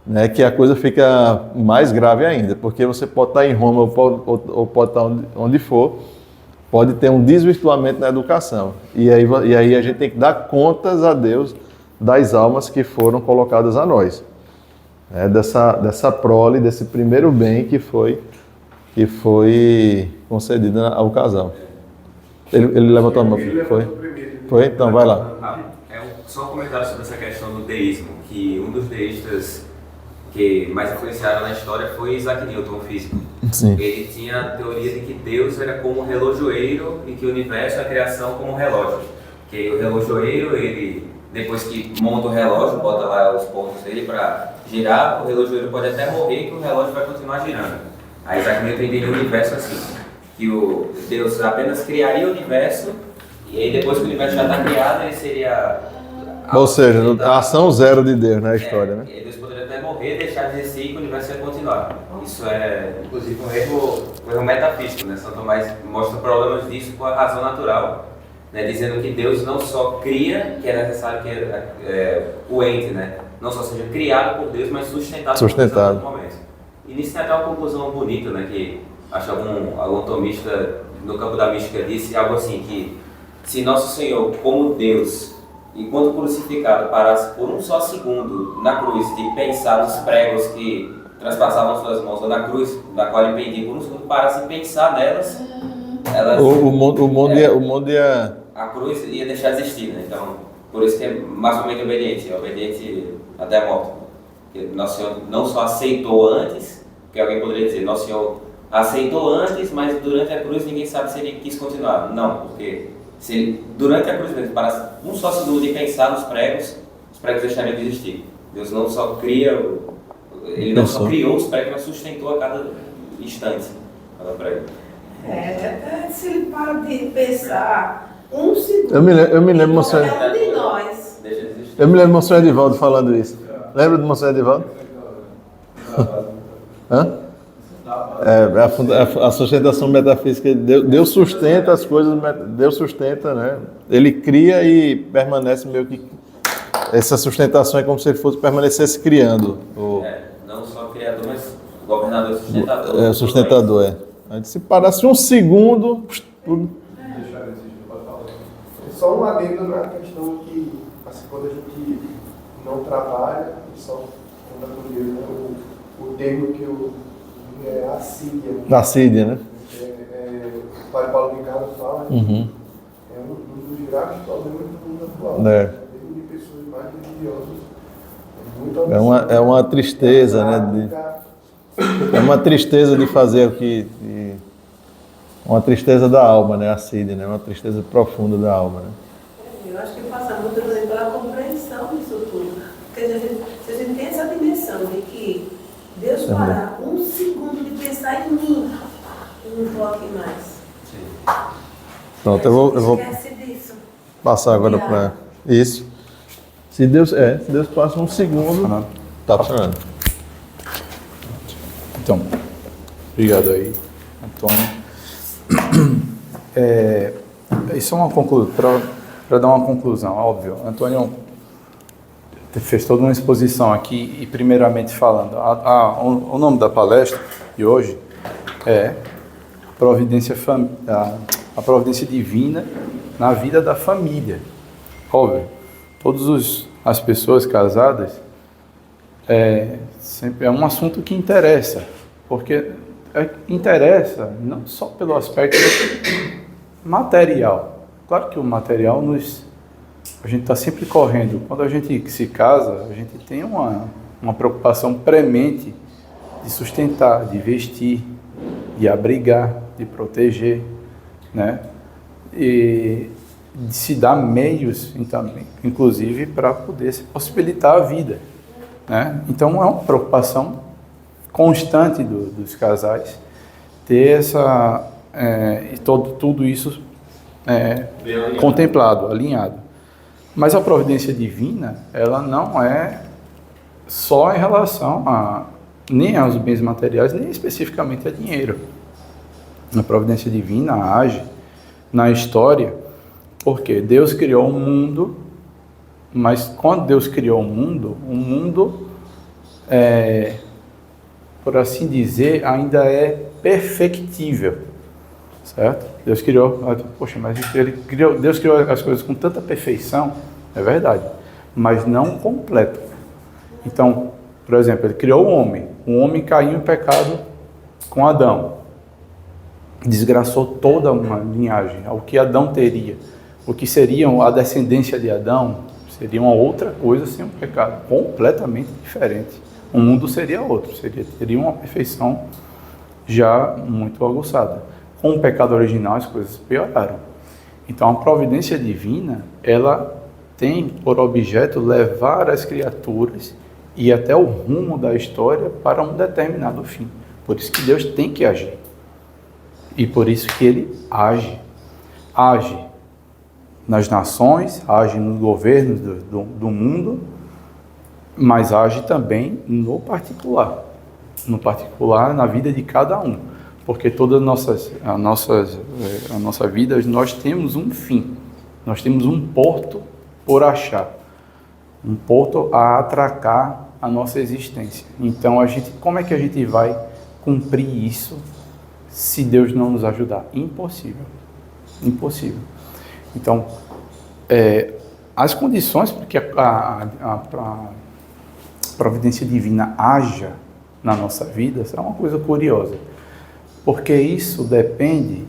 né, que a coisa fica mais grave ainda, porque você pode estar em Roma ou pode estar onde for, pode ter um desvirtuamento na educação. E aí a gente tem que dar contas a Deus das almas que foram colocadas a nós. Dessa prole, desse primeiro bem que foi concedido ao casal. Ele levantou a mão, foi? Então, vai lá. Só um comentário sobre essa questão do deísmo, que um dos deístas que mais influenciaram na história foi Isaac Newton, o físico. Sim. Ele tinha a teoria de que Deus era como um relojoeiro e que o universo, a criação, como um relógio. Que o relojoeiro, ele, depois que monta o relógio, bota lá os pontos dele para girar, o relojoeiro pode até morrer que o relógio vai continuar girando. Aí Isaac Newton entendeu o universo assim, que o Deus apenas criaria o universo e aí depois que o universo já está criado, ele seria... Ou seja, a ação zero de Deus na história, né? E Deus poderia até morrer, deixar de existir e que o universo ia continuar. Isso é, inclusive, um erro metafísico, né? São Tomás mostra problemas disso com a razão natural, né? Dizendo que Deus não só cria, que é necessário que o ente, né? Não só seja criado por Deus, mas sustentado. Por Deus em todo momento. E nisso tem até uma conclusão bonita, né? Que acho que algum tomista no campo da mística disse algo assim, que se Nosso Senhor, como Deus, enquanto crucificado, parasse por um só segundo na cruz de pensar nos pregos que transpassavam suas mãos, ou na cruz da qual ele pendia, por um segundo parasse e pensar nelas, o mundo ia... A cruz ia deixar de existir, né? Então, por isso que é maximamente obediente até a morte. Porque Nosso Senhor não só aceitou antes, que alguém poderia dizer, Nosso Senhor aceitou antes, mas durante a cruz ninguém sabe se ele quis continuar. Não, porque se ele, durante a cruz mesmo, parasse um só segundo de pensar nos pregos, os pregos deixariam de existir. Deus não só ele não só criou os pregos, mas sustentou a cada instante cada prego. Até se ele para de pensar um segundo. Eu me lembro, Monsenhor. De nós. Eu me lembro do Monsenhor Edivaldo falando isso. Lembra do Monsenhor Edivaldo? Hã? A sustentação metafísica, Deus sustenta as coisas, Deus sustenta, né? Ele cria e permanece meio que... Essa sustentação é como se ele permanecesse criando. Não só criador, mas governador, sustentador. Sustentador, Se parasse um segundo... Tudo... Só um adendo na questão que, assim, quando a gente não trabalha, só conta com Deus, né? O termo que eu... É assídia, né? O Padre Paulo Ricardo fala que é um dos graves problemas do mundo atual. De pessoas mais religiosas. É uma tristeza, né? É uma tristeza de fazer o que... Uma tristeza da alma, né? Assídia, né? Uma tristeza profunda da alma, né? Eu acho que passa muito também pela compreensão disso tudo. Porque se a gente tem essa dimensão de que Deus parar um segundo de pensar em mim, eu não vou aqui mais. Sim. Pronto, eu vou passar agora para isso. Se Deus passa um segundo, tá funcionando. Então, obrigado aí, Antônio. Isso é uma conclusão, para dar uma conclusão, óbvio. Antônio fez toda uma exposição aqui e, primeiramente falando, o nome da palestra de hoje é a providência divina na vida da família. Óbvio, todas as pessoas casadas sempre é um assunto que interessa, porque interessa não só pelo aspecto material. Claro que o material a gente está sempre correndo. Quando a gente se casa, a gente tem uma preocupação premente de sustentar, de vestir, de abrigar, de proteger, né? E de se dar meios, então, inclusive, para poder se possibilitar a vida, né? Então, é uma preocupação constante dos casais ter tudo isso contemplado, alinhado. Mas a providência divina, ela não é só em relação nem aos bens materiais, nem especificamente a dinheiro. A providência divina age na história Porque Deus criou o mundo, mas quando Deus criou o mundo, por assim dizer, ainda é perfectível, certo? Deus criou, poxa, mas Deus criou as coisas com tanta perfeição, é verdade, mas não completo. Então, por exemplo, ele criou o homem caiu em pecado com Adão, desgraçou toda uma linhagem, o que Adão teria, o que seria a descendência de Adão, seria uma outra coisa sem um pecado, completamente diferente. O mundo seria outro, teria uma perfeição já muito aguçada. Com o pecado original as coisas pioraram. Então a providência divina, ela tem por objeto levar as criaturas e até o rumo da história para um determinado fim. Por isso que Deus tem que agir. E por isso que Ele age. Age nas nações, age nos governos do mundo, mas age também no particular, na vida de cada um, porque todas a nossa vida, nós temos um fim, nós temos um porto por achar, um porto a atracar a nossa existência. Então, como é que a gente vai cumprir isso se Deus não nos ajudar? Impossível, impossível. Então, as condições para que a providência divina haja na nossa vida é uma coisa curiosa, porque isso depende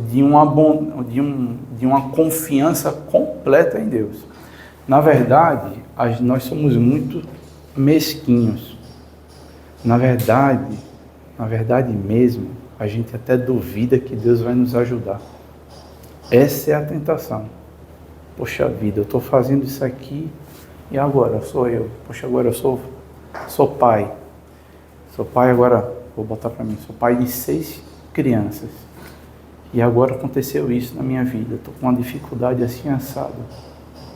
de uma confiança completa em Deus. Na verdade, nós somos muito mesquinhos. Na verdade mesmo, a gente até duvida que Deus vai nos ajudar. Essa é a tentação. Poxa vida, eu estou fazendo isso aqui e agora sou eu. Poxa, agora eu sou pai. Sou pai agora, vou botar para mim, sou pai de 6 crianças. E agora aconteceu isso na minha vida. Estou com uma dificuldade assim assada.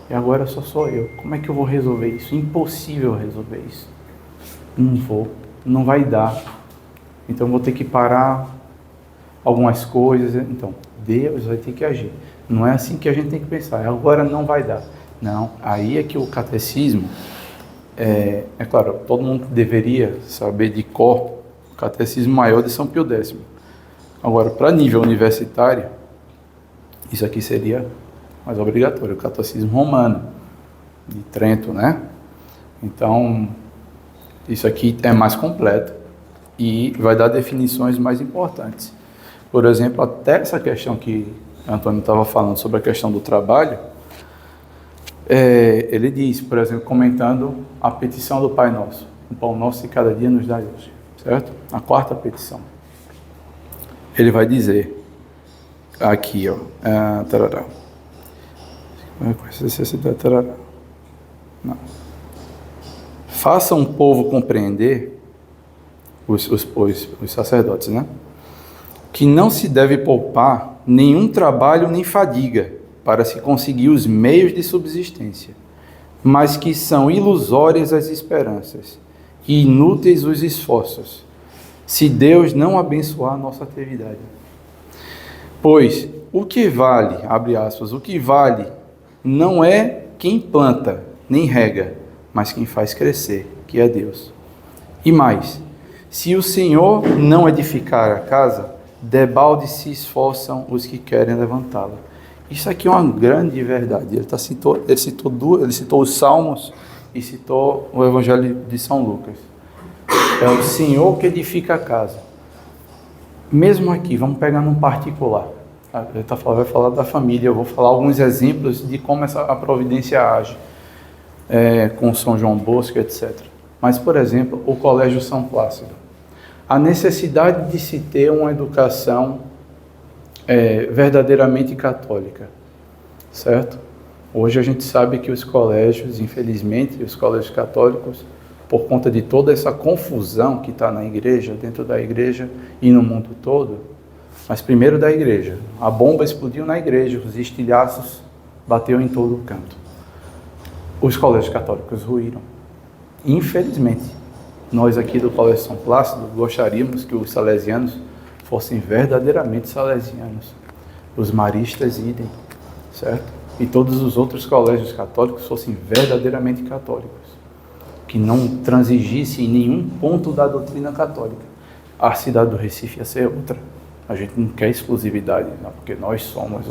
E agora só sou eu. Como é que eu vou resolver isso? Impossível resolver isso. Não vai dar. Então vou ter que parar algumas coisas. Então, Deus vai ter que agir. Não é assim que a gente tem que pensar. Agora não vai dar. Não, aí é que o catecismo, é claro, todo mundo deveria saber de cor o catecismo maior de São Pio X. Agora, para nível universitário, isso aqui seria mais obrigatório, o catecismo romano, de Trento, né? Então, isso aqui é mais completo e vai dar definições mais importantes. Por exemplo, até essa questão que Antônio estava falando sobre a questão do trabalho, ele diz, por exemplo, comentando a petição do Pai Nosso, o pão nosso de cada dia nos dá hoje, certo? A 4ª petição. Ele vai dizer aqui, ó, tarará. Não. Faça um povo compreender, os sacerdotes, né? Que não se deve poupar nenhum trabalho nem fadiga para se conseguir os meios de subsistência, mas que são ilusórias as esperanças e inúteis os esforços, se Deus não abençoar a nossa atividade. Pois o que vale, abre aspas, o que vale não é quem planta nem rega, mas quem faz crescer, que é Deus. E mais, se o Senhor não edificar a casa, debalde se esforçam os que querem levantá-la. Isso aqui é uma grande verdade. Ele citou os Salmos e citou o Evangelho de São Lucas. É o Senhor que edifica a casa. Mesmo aqui, vamos pegar num particular. Ele vai falar da família, eu vou falar alguns exemplos de como a providência age, com São João Bosco, etc. Mas, por exemplo, o Colégio São Plácido. A necessidade de se ter uma educação verdadeiramente católica, certo? Hoje a gente sabe que os colégios, infelizmente, os colégios católicos, por conta de toda essa confusão que está na igreja, dentro da igreja e no mundo todo, mas primeiro da igreja, a bomba explodiu na igreja, os estilhaços bateu em todo o canto. Os colégios católicos ruíram. Infelizmente, nós aqui do Colégio São Plácido gostaríamos que os salesianos fossem verdadeiramente salesianos, Os maristas idem, certo? E todos os outros colégios católicos fossem verdadeiramente católicos, que não transigisse em nenhum ponto da doutrina católica. A cidade do Recife ia ser outra. A gente não quer exclusividade, não, porque nós somos.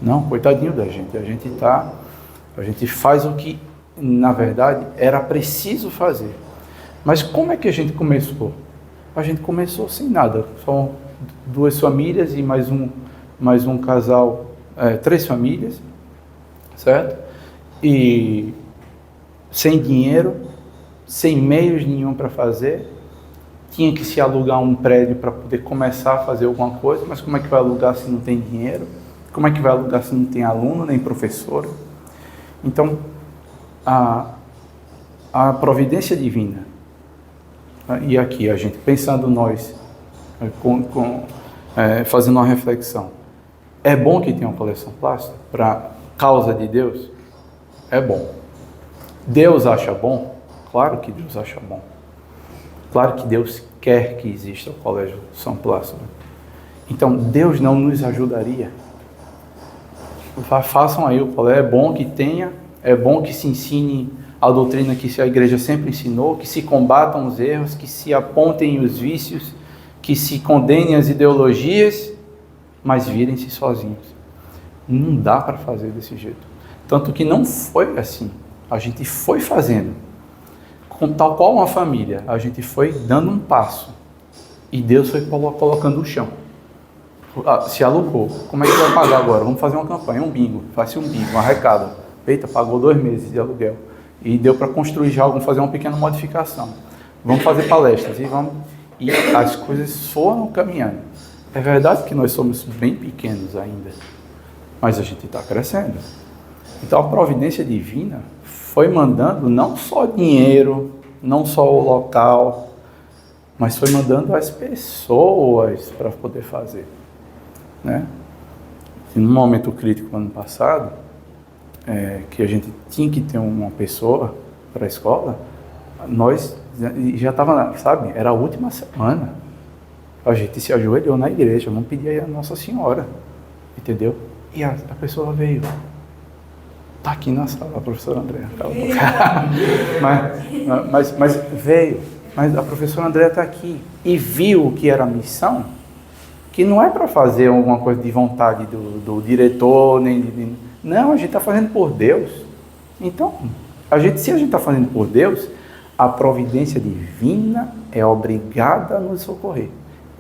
Não, coitadinho da gente. A gente faz o que, na verdade, era preciso fazer. Mas como é que a gente começou? A gente começou sem nada. Só 2 famílias e mais um casal, 3 famílias, certo? E sem dinheiro, sem meios nenhum para fazer. Tinha que se alugar um prédio para poder começar a fazer alguma coisa, mas como é que vai alugar se não tem dinheiro? Como é que vai alugar se não tem aluno, nem professor? Então, a providência divina, e aqui a gente pensando nós, fazendo uma reflexão, é bom que tenha uma coleção plástica para causa de Deus? É bom. Deus acha bom? Claro que Deus acha bom. Claro que Deus quer que exista o Colégio São Plácido. Então, Deus não nos ajudaria? Façam aí o colégio. É bom que tenha, é bom que se ensine a doutrina que a igreja sempre ensinou, que se combatam os erros, que se apontem os vícios, que se condenem as ideologias, mas virem-se sozinhos. Não dá para fazer desse jeito. Tanto que não foi assim. A gente foi fazendo. Tal qual uma família, a gente foi dando um passo e Deus foi colocando o chão. Se alugou. Como é que vai pagar agora? Vamos fazer uma campanha, um bingo. Faz-se um bingo, um arrecada. Eita, pagou 2 meses de aluguel. E deu para construir já, vamos fazer uma pequena modificação. Vamos fazer palestras e as coisas foram caminhando. É verdade que nós somos bem pequenos ainda, mas a gente está crescendo. Então a providência divina foi mandando não só dinheiro, não só o local, mas foi mandando as pessoas para poder fazer, né? E num momento crítico ano passado, que a gente tinha que ter uma pessoa para a escola, nós já estava, sabe, era a última semana, a gente se ajoelhou na igreja, vamos pedir a Nossa Senhora, entendeu? E a pessoa veio. Está aqui na sala, a professora Andréa. mas veio. Mas a professora Andréa está aqui. E viu o que era a missão, que não é para fazer alguma coisa de vontade do diretor, nem de... Não, a gente está fazendo por Deus. Então, se a gente está fazendo por Deus, a providência divina é obrigada a nos socorrer.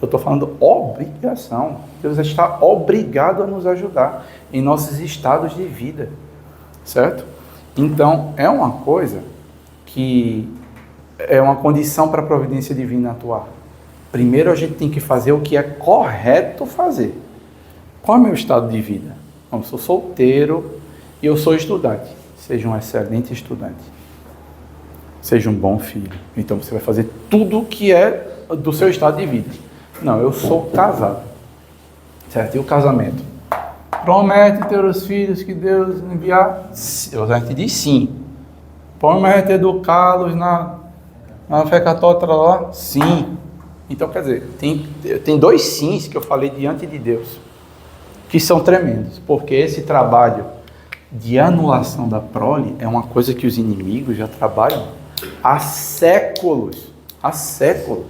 Eu estou falando obrigação. Deus está obrigado a nos ajudar em nossos estados de vida. Certo? Então, é uma coisa que é uma condição para a providência divina atuar. Primeiro, a gente tem que fazer o que é correto fazer. Qual é o meu estado de vida? Eu sou solteiro e eu sou estudante. Seja um excelente estudante. Seja um bom filho. Então, você vai fazer tudo o que é do seu estado de vida. Não, eu sou casado. Certo? E o casamento? Promete ter os filhos que Deus enviar? A gente diz sim. Promete educá-los na fé católica lá? Sim. Então, quer dizer, tem 2 sims que eu falei diante de Deus, que são tremendos, porque esse trabalho de anulação da prole é uma coisa que os inimigos já trabalham há séculos. Há séculos.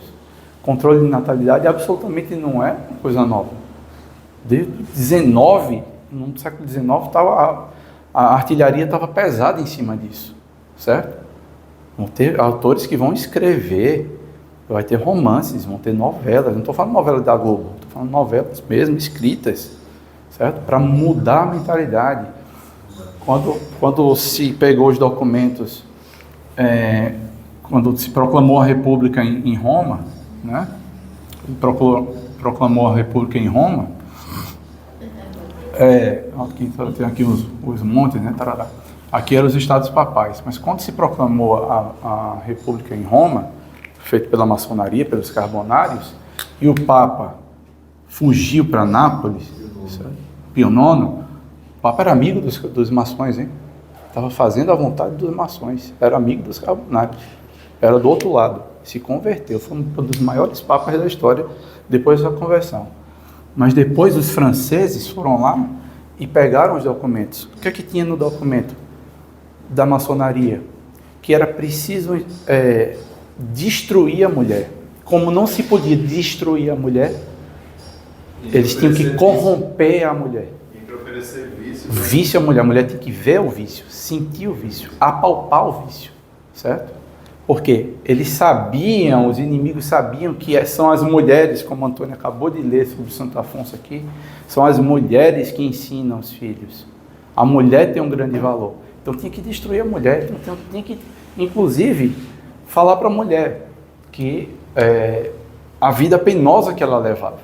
Controle de natalidade absolutamente não é uma coisa nova. Desde o 19, no século XIX, a artilharia estava pesada em cima disso, certo? Vão ter autores que vão escrever, vai ter romances, vão ter novelas, não estou falando novela da Globo, estou falando novelas mesmo escritas, certo? Para mudar a mentalidade. Quando se pegou os documentos, quando se proclamou a República em Roma, né? Proclamou a República em Roma, tem aqui os montes, né? Tarará. Aqui eram os estados papais, mas quando se proclamou a República em Roma, feito pela maçonaria, pelos carbonários, e o Papa fugiu para Nápoles, Pio IX, o Papa era amigo dos maçons, hein? Estava fazendo a vontade dos maçons, era amigo dos carbonários, era do outro lado, se converteu, foi um dos maiores papas da história depois da conversão. Mas depois os franceses foram lá e pegaram os documentos. O que é que tinha no documento da maçonaria? Que era preciso destruir a mulher. Como não se podia destruir a mulher, eles tinham que corromper a mulher. E para oferecer vício. Vício a mulher tem que ver o vício, sentir o vício, apalpar o vício, certo? Porque eles sabiam, os inimigos sabiam que são as mulheres, como Antônio acabou de ler sobre Santo Afonso aqui, são as mulheres que ensinam os filhos. A mulher tem um grande valor. Então tinha que destruir a mulher, então tinha que, inclusive, falar para a mulher que a vida penosa que ela levava.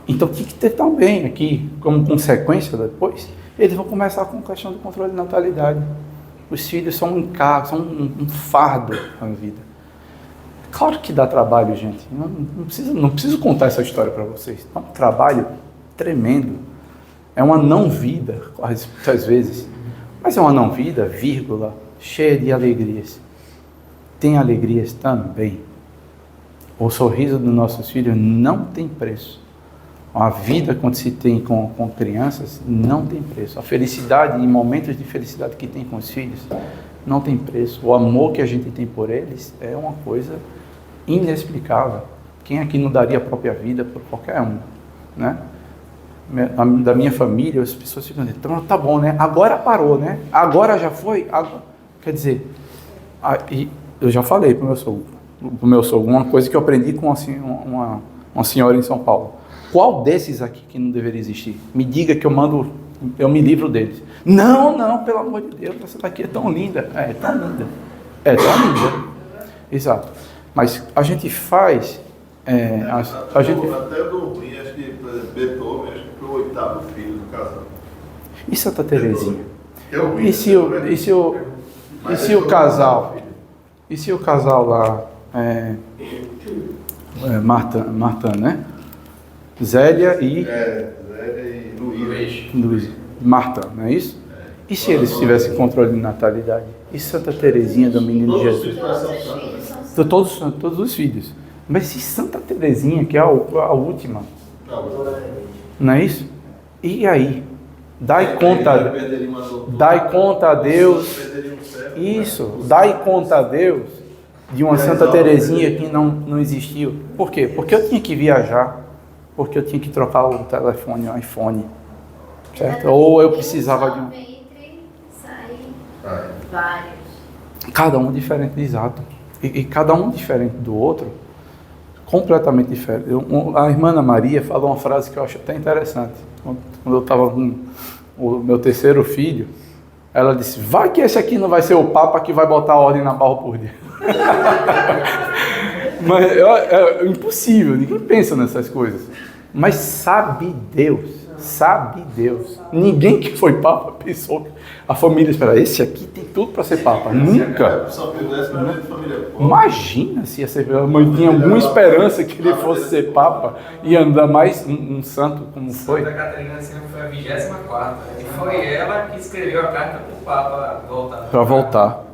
Então tinha que ter também aqui, como consequência depois, eles vão começar com a questão do controle de natalidade. Os filhos são um encargo, são um fardo na vida. Claro que dá trabalho, gente. Não preciso contar essa história para vocês. É um trabalho tremendo. É uma não-vida, às vezes. Mas é uma não-vida, vírgula, cheia de alegrias. Tem alegrias também. O sorriso dos nossos filhos não tem preço. A vida, quando se tem com crianças, não tem preço. A felicidade e momentos de felicidade que tem com os filhos, não tem preço. O amor que a gente tem por eles é uma coisa inexplicável. Quem aqui não daria a própria vida por qualquer um, né? Da minha família, as pessoas ficam dizendo, então, tá bom, né? Agora parou, né? Agora já foi? Agora... Quer dizer, eu já falei para o meu sogro, uma coisa que eu aprendi com uma senhora em São Paulo. Qual desses aqui que não deveria existir? Me diga que eu me livro deles. Não, pelo amor de Deus, essa daqui é tão linda. É tão linda. Exato. Mas a gente faz... a gente... Até eu dormi, acho que Beethoven, acho que foi o 8º filho do casal. E Santa Terezinha? E se o casal... E se o casal lá... Marta, né? Zélia e Luiz. Marta, não é isso? E se eles tivessem controle de natalidade? E Santa Terezinha do Menino Jesus? Todos os filhos. Mas se Santa Terezinha, que é a última, não é isso? E aí? Dai conta a Deus. Isso, dai conta a Deus de uma Santa Terezinha que não existiu. Por quê? Porque eu tinha que viajar. Porque eu tinha que trocar o telefone, o iPhone, certo? Ou eu precisava de um... Vários. Cada um diferente, exato. E cada um diferente do outro, completamente diferente. A irmã Ana Maria falou uma frase que eu acho até interessante. Quando eu estava com o meu terceiro filho, ela disse, vai que esse aqui não vai ser o Papa que vai botar a ordem na barra por dia. Mas é impossível, ninguém pensa nessas coisas. Mas sabe Deus. Ninguém que foi Papa pensou que a família espera, esse aqui tem tudo para ser Papa. Nunca. Imagina se a mãe tinha alguma esperança que ele fosse ser Papa e andar mais um santo como foi. Santa Catarina foi a 24ª. E foi ela que escreveu a carta para o Papa voltar. Para voltar.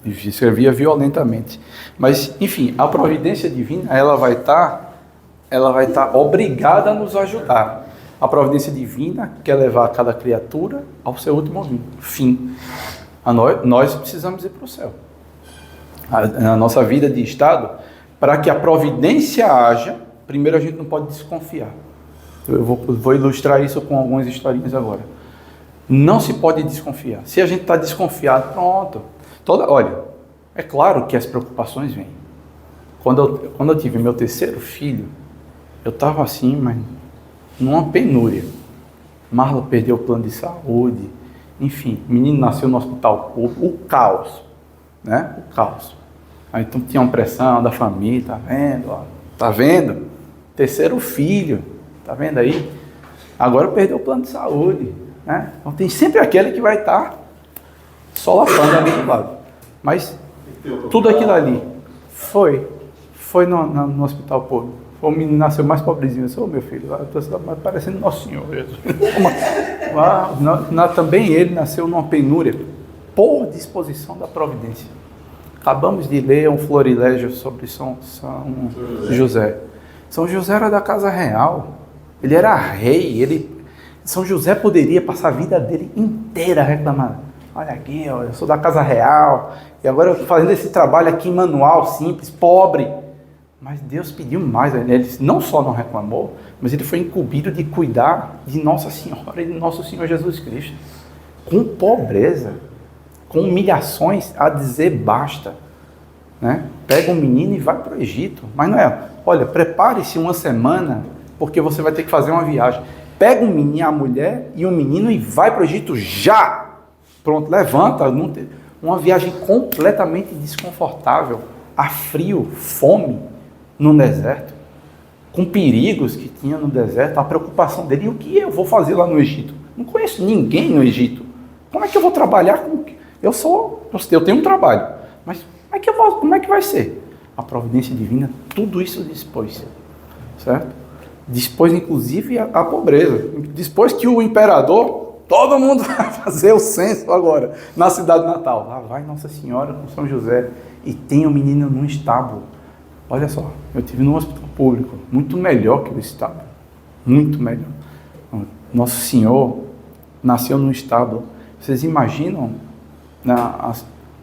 E escrevia violentamente. Mas, enfim, a providência divina, ela vai estar obrigada a nos ajudar. A providência divina quer levar cada criatura ao seu último fim. Nós precisamos ir para o céu. Na nossa vida de estado, para que a providência haja, primeiro a gente não pode desconfiar. Eu vou ilustrar isso com algumas historinhas agora. Não se pode desconfiar. Se a gente está desconfiado, pronto. Olha, é claro que as preocupações vêm. Quando eu tive meu terceiro filho, eu estava assim, mas numa penúria. Marla perdeu o plano de saúde, enfim, o menino nasceu no hospital público, o caos, né? O caos. Aí então tinha uma pressão da família, tá vendo? Terceiro filho, tá vendo aí? Agora perdeu o plano de saúde, né? Então tem sempre aquele que vai estar solapando ali do lado. Mas tudo aquilo ali foi no hospital público. O menino nasceu mais pobrezinho. Eu disse, meu filho, parecendo Nosso Senhor. Também ele nasceu numa penúria, por disposição da providência. Acabamos de ler um florilégio sobre São José. São José era da casa real. Ele era rei, São José poderia passar a vida dele inteira reclamando. Olha aqui, ó, eu sou da casa real, e agora eu estou fazendo esse trabalho aqui manual, simples, pobre. Mas Deus pediu mais. Ele não só não reclamou, mas ele foi incumbido de cuidar de Nossa Senhora e de Nosso Senhor Jesus Cristo. Com pobreza, com humilhações a dizer basta. Né? Pega um menino e vai para o Egito. Mas não é, olha, prepare-se uma semana, porque você vai ter que fazer uma viagem. Pega um menino, a mulher e um menino e vai para o Egito já. Pronto, levanta. Uma viagem completamente desconfortável, a frio, fome no deserto, com perigos que tinha no deserto, a preocupação dele. E o que eu vou fazer lá no Egito? Não conheço ninguém no Egito. Como é que eu vou trabalhar com... Eu tenho um trabalho, mas como é que vai ser? A providência divina, tudo isso dispôs, certo? Dispôs inclusive a pobreza. Dispôs que o imperador, todo mundo vai fazer o censo agora, na cidade natal. Lá vai Nossa Senhora com São José e tem o menino num estábulo. Olha só, eu estive num hospital público, muito melhor que o estábulo, muito melhor. Nosso Senhor nasceu num estábulo. Vocês imaginam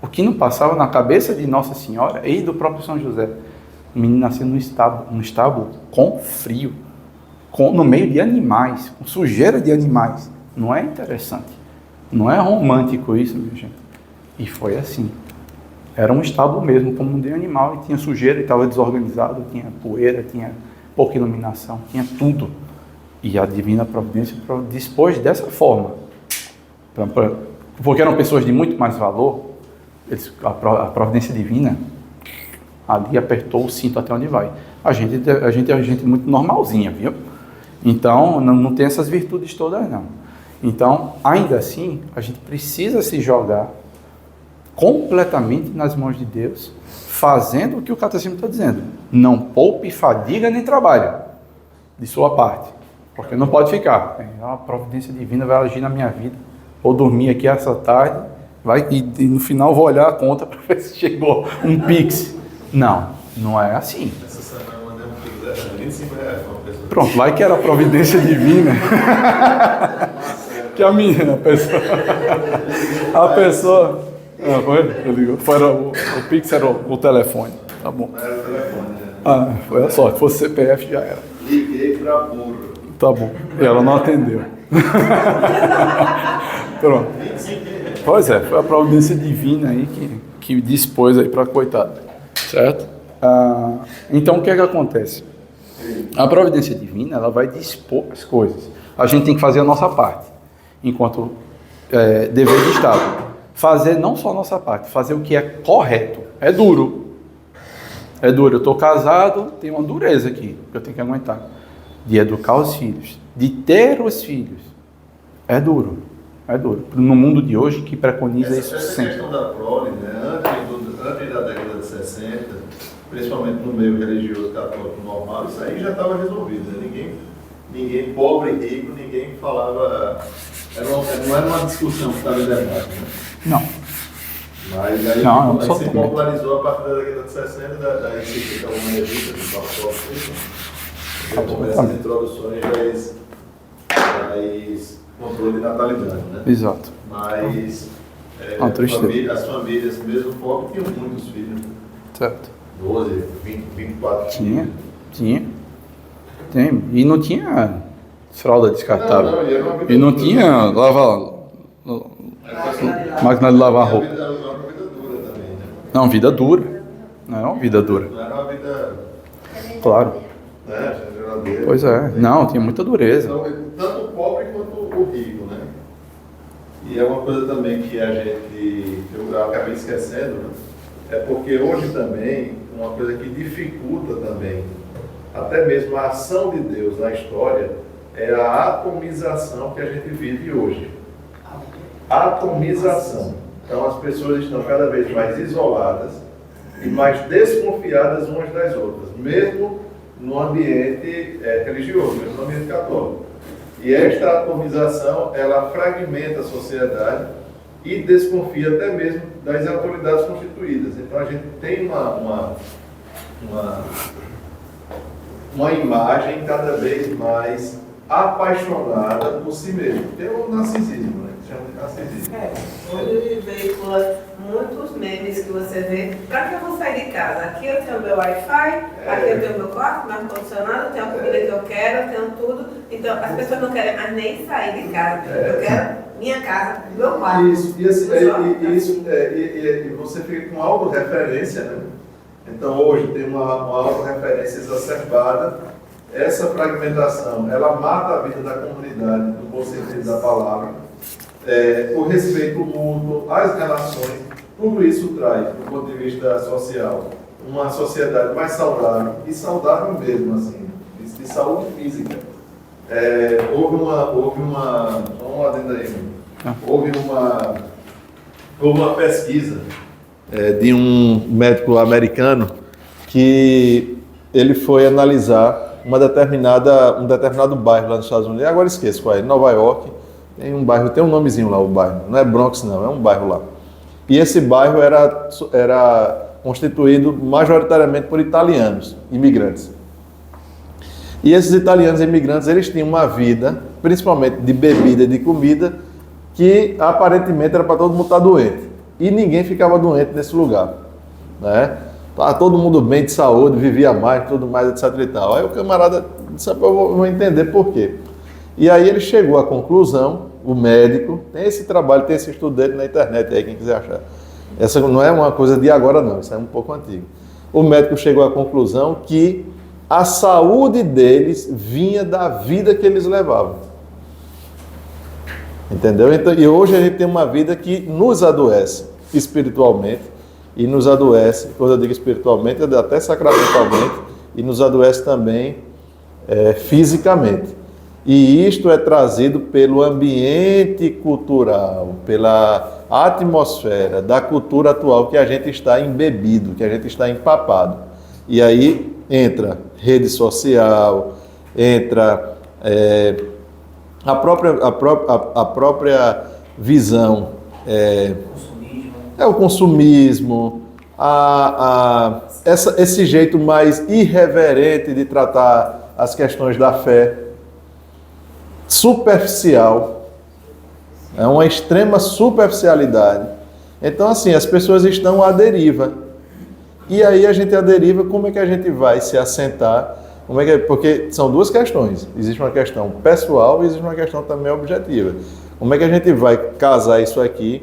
o que não passava na cabeça de Nossa Senhora e do próprio São José? O menino nasceu num estábulo com frio, no meio de animais, com sujeira de animais. Não é interessante? Não é romântico isso, minha gente? E foi assim. Era um estábulo mesmo, como um de animal, e tinha sujeira, e estava desorganizado, tinha poeira, tinha pouca iluminação, tinha tudo. E a divina providência dispôs dessa forma. Porque eram pessoas de muito mais valor, a providência divina ali apertou o cinto até onde vai. A gente é gente muito normalzinha, viu? Então, não tem essas virtudes todas, não. Então, ainda assim, a gente precisa se jogar completamente nas mãos de Deus, fazendo o que o catecismo está dizendo. Não poupe fadiga nem trabalho de sua parte, porque não pode ficar. A providência divina vai agir na minha vida. Vou dormir aqui essa tarde, e no final vou olhar a conta para ver se chegou um Pix. Não é assim. Essa semana eu mandei um Pix de R$25 para uma pessoa. Pronto, vai que era a providência divina. Que a menina, a pessoa... O Pix era o telefone. Tá bom. Não era o telefone, né? Foi só, se fosse CPF já era. Liguei para burro. Tá bom. E ela não atendeu. Pronto. Pois é, foi a providência divina aí que dispôs aí para a coitada. Certo? Então o que é que acontece? A providência divina, ela vai dispor as coisas. A gente tem que fazer a nossa parte, enquanto dever de Estado. Fazer não só a nossa parte, fazer o que é correto. É duro. Eu estou casado, tem uma dureza aqui, que eu tenho que aguentar. De educar os filhos, de ter os filhos. É duro. No mundo de hoje, que preconiza isso sempre. Essa questão da prole, né, antes da década de 60, principalmente no meio religioso católico normal, isso aí já estava resolvido. Né? Ninguém pobre e rico, ninguém falava... Não era uma discussão que estava em debate. Né? Não. Mas aí se popularizou a partir da década de 60, da encíclica Humana Vitae, do Papa Paulo VI, começa as introduções das controle de natalidade, né? Exato. Mas as famílias, mesmo pobres, tinham muitos filhos. Certo. 12, 20, 24 filhos. Tinha. E não tinha fralda descartável. E não tinha máquina de lavar roupa. Era uma vida dura também, né? Não, vida dura. Não era uma vida dura. Não era uma vida... Claro. Né? Geladeira. Pois é. Não, tinha muita dureza. Então, tanto o pobre quanto o rico, né? E é uma coisa também que eu acabei esquecendo, né? É porque hoje também, uma coisa que dificulta também, até mesmo a ação de Deus na história, é a atomização que a gente vive hoje. Atomização. Então as pessoas estão cada vez mais isoladas e mais desconfiadas umas das outras, mesmo no ambiente religioso, mesmo no ambiente católico. E esta atomização, ela fragmenta a sociedade e desconfia até mesmo das autoridades constituídas. Então a gente tem uma imagem cada vez mais apaixonada por si mesmo. Tem o narcisismo, né? Que chama de narcisismo. Onde veicula muitos memes que você vê. Pra que eu vou sair de casa? Aqui eu tenho meu Wi-Fi, aqui eu tenho meu quarto, meu ar-condicionado, eu tenho a comida que eu quero, eu tenho tudo. Então as pessoas não querem mais nem sair de casa. Eu quero minha casa, meu quarto. Isso, e você fica com autorreferência, né? Então hoje tem uma autorreferência exacerbada. Essa fragmentação, ela mata a vida da comunidade, no bom sentido da palavra. O respeito mútuo, as relações, tudo isso traz, do ponto de vista social, uma sociedade mais saudável, e saudável mesmo, assim, de saúde física. Houve uma pesquisa de um médico americano que ele foi analisar um determinado bairro lá nos Estados Unidos. Agora esqueço qual é, Nova York, tem um bairro, tem um nomezinho lá, o bairro, não é Bronx não, é um bairro lá. E esse bairro era constituído majoritariamente por italianos, imigrantes. E esses italianos imigrantes, eles tinham uma vida, principalmente de bebida e de comida, que aparentemente era para todo mundo estar doente. E ninguém ficava doente nesse lugar, né? Todo mundo bem de saúde, vivia mais, tudo mais, etc e tal. Aí o camarada disse, eu vou entender por quê. E aí ele chegou à conclusão, o médico, tem esse trabalho, tem esse estudo dele na internet, aí quem quiser achar. Essa não é uma coisa de agora não, isso é um pouco antigo. O médico chegou à conclusão que a saúde deles vinha da vida que eles levavam. Entendeu? Então, e hoje a gente tem uma vida que nos adoece espiritualmente, e nos adoece, quando eu digo espiritualmente, até sacramentalmente, e nos adoece também fisicamente. E isto é trazido pelo ambiente cultural, pela atmosfera da cultura atual que a gente está embebido, que a gente está empapado. E aí entra rede social, entra a própria visão, o consumismo, esse jeito mais irreverente de tratar as questões da fé, superficial, é uma extrema superficialidade. Então, assim, as pessoas estão à deriva. E aí a gente à deriva, como é que a gente vai se assentar? Porque são duas questões. Existe uma questão pessoal e existe uma questão também objetiva. Como é que a gente vai casar isso aqui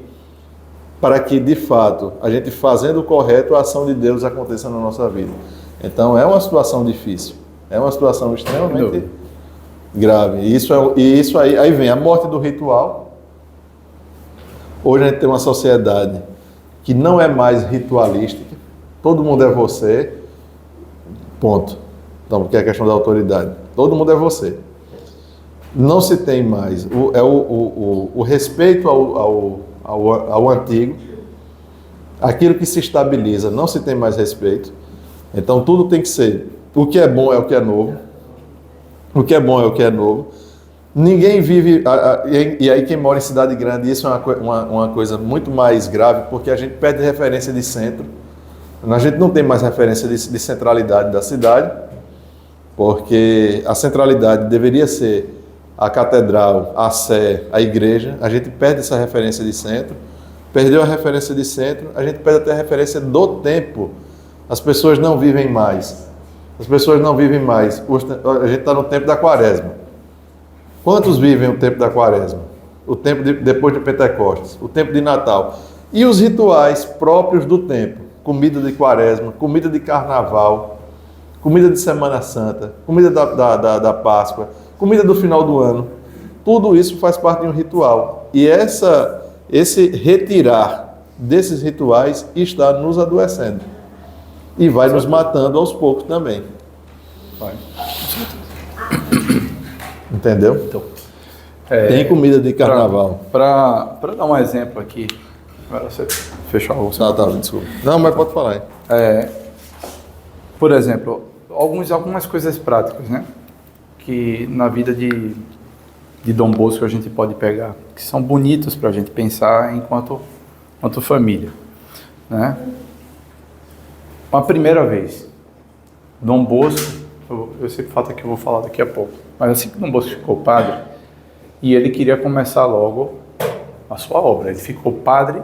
para que, de fato, a gente fazendo o correto, a ação de Deus aconteça na nossa vida? Então, é uma situação difícil. É uma situação extremamente grave. E isso aí vem a morte do ritual. Hoje a gente tem uma sociedade que não é mais ritualística. Todo mundo é você. Ponto. Então, porque é a questão da autoridade. Todo mundo é você. Não se tem mais o respeito ao antigo. Aquilo que se estabiliza, não se tem mais respeito. Então, tudo tem que ser. O que é bom é o que é novo. O que é bom é o que é novo. Ninguém vive... E aí quem mora em cidade grande, isso é uma coisa muito mais grave, porque a gente perde referência de centro. A gente não tem mais referência de centralidade da cidade, porque a centralidade deveria ser a catedral, a sé, a igreja. A gente perde essa referência de centro. Perdeu a referência de centro, a gente perde até a referência do tempo. As pessoas não vivem mais. As pessoas não vivem mais. A gente está no tempo da quaresma. Quantos vivem o tempo da quaresma? O tempo depois de Pentecostes, o tempo de Natal. E os rituais próprios do tempo. Comida de quaresma, comida de carnaval, comida de Semana Santa, comida da Páscoa, comida do final do ano. Tudo isso faz parte de um ritual. E esse retirar desses rituais está nos adoecendo. E vai nos matando aos poucos também. Vai. Entendeu? Então, tem comida de carnaval. Para dar um exemplo aqui, você fechou a bolsa. Tá, desculpa. Não, mas pode falar aí. Por exemplo, algumas coisas práticas, né? Que na vida de Dom Bosco a gente pode pegar, que são bonitos para a gente pensar enquanto família, né? Uma primeira vez, Dom Bosco Eu sempre falo que eu vou falar daqui a pouco. Mas assim que Dom Bosco ficou padre, e ele queria começar logo a sua obra. Ele ficou padre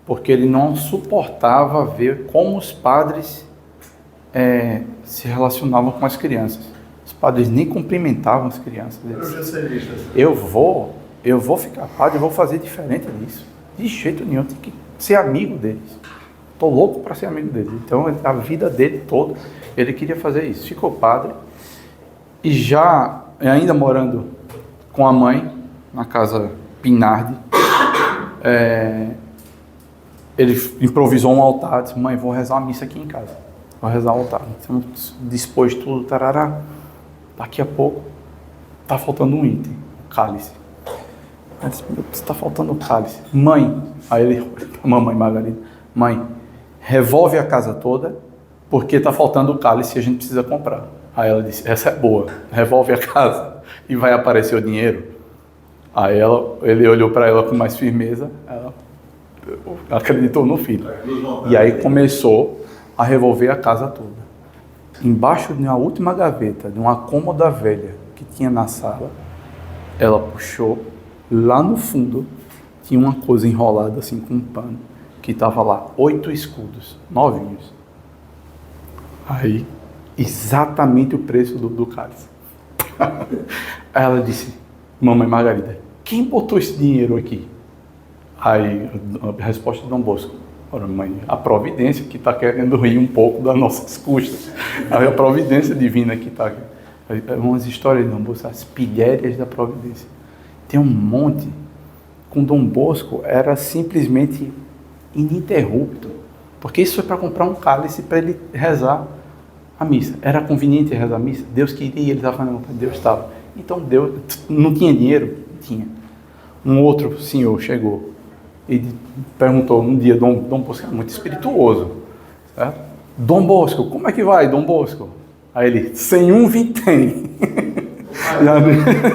porque ele não suportava ver como os padres se relacionavam com as crianças. Os padres nem cumprimentavam as crianças. Eu vou ficar padre, eu vou fazer diferente disso. De jeito nenhum, tem que ser amigo deles. Estou louco para ser amigo deles. Então, a vida dele toda, ele queria fazer isso. Ficou padre e já, ainda morando com a mãe, na casa Pinardi, ele improvisou um altar, disse: mãe, vou rezar uma missa aqui em casa. Vou rezar o altar. Então, dispôs tudo, tarará. Daqui a pouco, está faltando um item, um cálice. Ele disse: está faltando um cálice. Mãe, aí ele olha para a mamãe Margarida: mãe, revolve a casa toda, porque está faltando o cálice e a gente precisa comprar. Aí ela disse: essa é boa, revolve a casa e vai aparecer o dinheiro. Aí ele olhou para ela com mais firmeza, ela acreditou no filho. E aí começou a revolver a casa toda. Embaixo de uma última gaveta, de uma cômoda velha que tinha na sala, ela puxou, lá no fundo, tinha uma coisa enrolada assim com um pano, que estava lá, 8 escudos, novinhos. Aí, exatamente o preço do cálice. Aí ela disse: mamãe Margarida, quem botou esse dinheiro aqui? Aí, a resposta de Dom Bosco: ora, mãe, a providência que está querendo rir um pouco das nossas custas. Aí a providência divina que está... Umas histórias de Dom Bosco, as pilhérias da providência. Tem um monte. Com Dom Bosco era simplesmente ininterrupto, porque isso foi para comprar um cálice para ele rezar a missa. Era conveniente rezar a missa? Deus queria, ele estava fazendo vontade, Deus estava. Então Deus não tinha dinheiro? Tinha. Um outro senhor chegou e perguntou um dia, Dom Bosco era muito espirituoso, certo? Dom Bosco, como é que vai, Dom Bosco? Aí ele: sem um vintém.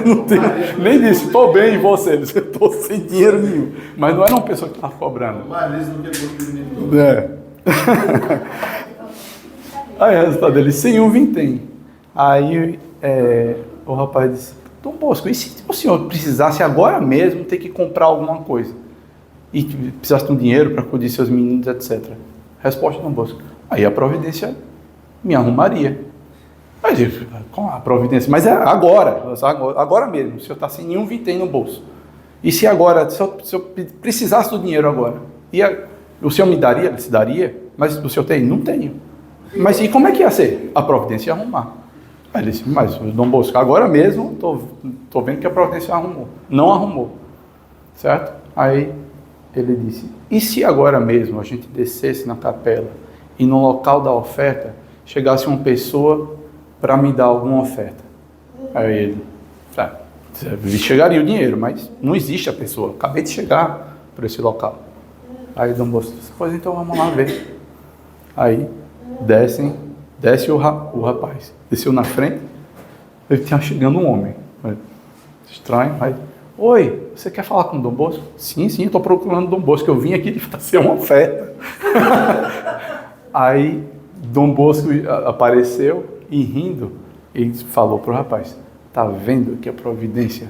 Não tem, nem disse: estou bem, e você? Ele disse: estou sem dinheiro nenhum. Mas não era uma pessoa que estava cobrando. Mais do que Aí o resultado dele: sem um vintém. Aí o rapaz disse: Dom Bosco, e se o senhor precisasse agora mesmo ter que comprar alguma coisa? E precisasse de um dinheiro para acudir seus meninos, etc. Resposta de Dom Bosco: aí a providência me arrumaria. Mas com a providência, mas é agora mesmo, o senhor está sem nenhum vintém no bolso. E se agora, se eu precisasse do dinheiro agora, o senhor me daria? Ele se daria, mas o senhor tem? Não tenho. Mas e como é que ia ser? A providência ia arrumar. Aí ele disse: mas Dom Bosco, agora mesmo, estou vendo que a providência arrumou. Não arrumou, certo? Aí ele disse: e se agora mesmo a gente descesse na capela e no local da oferta chegasse uma pessoa para me dar alguma oferta? Aí ele: chegaria o dinheiro, mas não existe a pessoa, acabei de chegar para esse local. Aí Dom Bosco disse: pois então vamos lá ver. Aí desce o rapaz, desceu na frente, ele tinha chegando um homem, estranho, mas: oi, você quer falar com o Dom Bosco? Sim, estou procurando o Dom Bosco, eu vim aqui de fazer uma oferta. Aí Dom Bosco apareceu e, rindo, ele falou para o rapaz: está vendo que a providência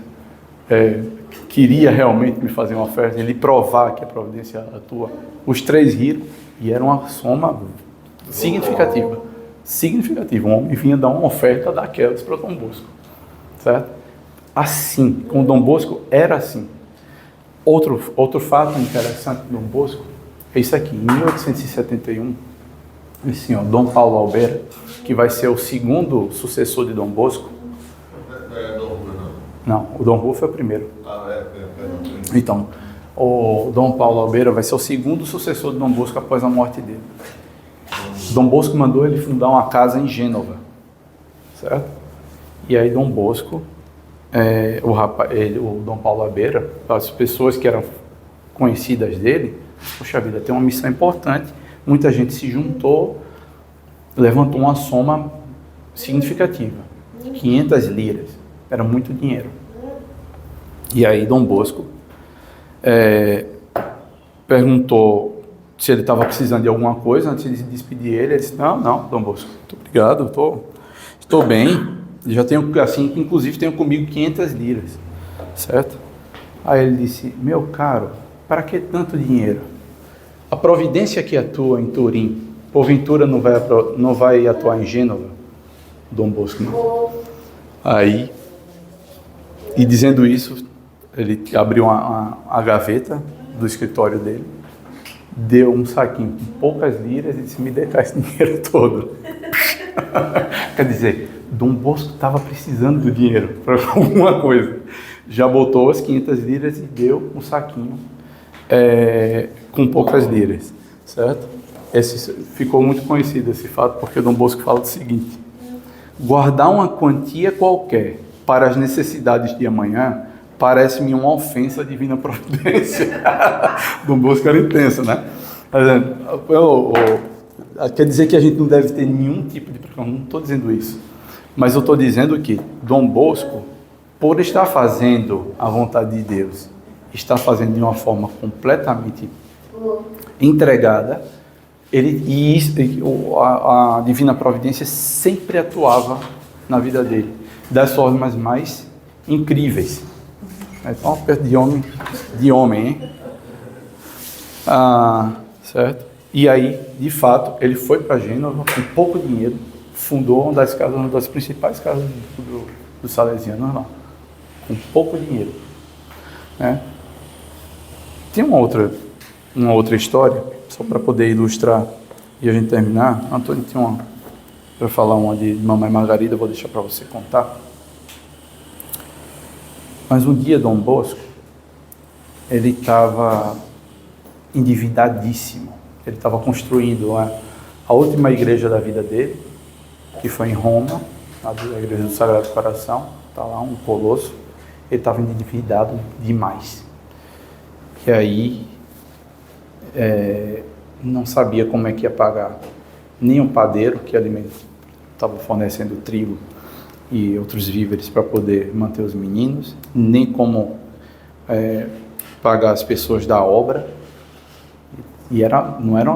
queria realmente me fazer uma oferta, ele provar que a providência atua? Os três riram e era uma soma significativa. Um homem vinha dar uma oferta daquelas para Dom Bosco, certo? Assim, com Dom Bosco era assim. Outro fato interessante de Dom Bosco é isso aqui. Em 1871, esse senhor Dom Paulo Albeira, que vai ser o segundo sucessor de Dom Bosco. Não, o Dom Rufo é o primeiro. Então, o Dom Paulo Albeira vai ser o segundo sucessor de Dom Bosco após a morte dele. Dom Bosco mandou ele fundar uma casa em Gênova, certo? E aí Dom Bosco, o Dom Paulo Albeira, as pessoas que eram conhecidas dele, poxa vida, tem uma missão importante, muita gente se juntou, levantou uma soma significativa, 500 liras, era muito dinheiro. E aí Dom Bosco perguntou se ele estava precisando de alguma coisa antes de despedir ele. Ele disse: não, Dom Bosco, muito obrigado, estou bem, já tenho, assim, inclusive tenho comigo 500 liras, certo? Aí ele disse, meu caro, para que tanto dinheiro? A providência que atua em Turim, porventura não vai atuar em Gênova? Dom Bosco, não. Aí, e dizendo isso, ele abriu a gaveta do escritório dele, deu um saquinho com poucas liras e disse, me dê cá esse dinheiro todo. Quer dizer, Dom Bosco estava precisando do dinheiro para alguma coisa. Já botou as 500 liras e deu um saquinho com poucas liras, certo? Ficou muito conhecido esse fato, porque Dom Bosco fala o seguinte: guardar uma quantia qualquer para as necessidades de amanhã parece-me uma ofensa à divina providência. Dom Bosco era intenso, né? Quer dizer que a gente não deve ter nenhum tipo de preocupação, não estou dizendo isso, mas eu estou dizendo que Dom Bosco, por estar fazendo a vontade de Deus, está fazendo de uma forma completamente entregada, a divina providência sempre atuava na vida dele, das formas mais incríveis. Então, perto de homem, hein? Certo? E aí, de fato, ele foi para Gênova com pouco dinheiro, fundou uma das principais casas dos salesianos lá, com pouco dinheiro, né? Tem uma outra história, só para poder ilustrar e a gente terminar. Antônio tem para falar uma de Mamãe Margarida, eu vou deixar para você contar. Mas um dia Dom Bosco, ele estava endividadíssimo. Ele estava construindo a última igreja da vida dele, que foi em Roma, a igreja do Sagrado Coração. Está lá um colosso. Ele estava endividado demais. E aí, não sabia como é que ia pagar nem o padeiro, que estava fornecendo trigo e outros víveres para poder manter os meninos, nem como pagar as pessoas da obra. E não era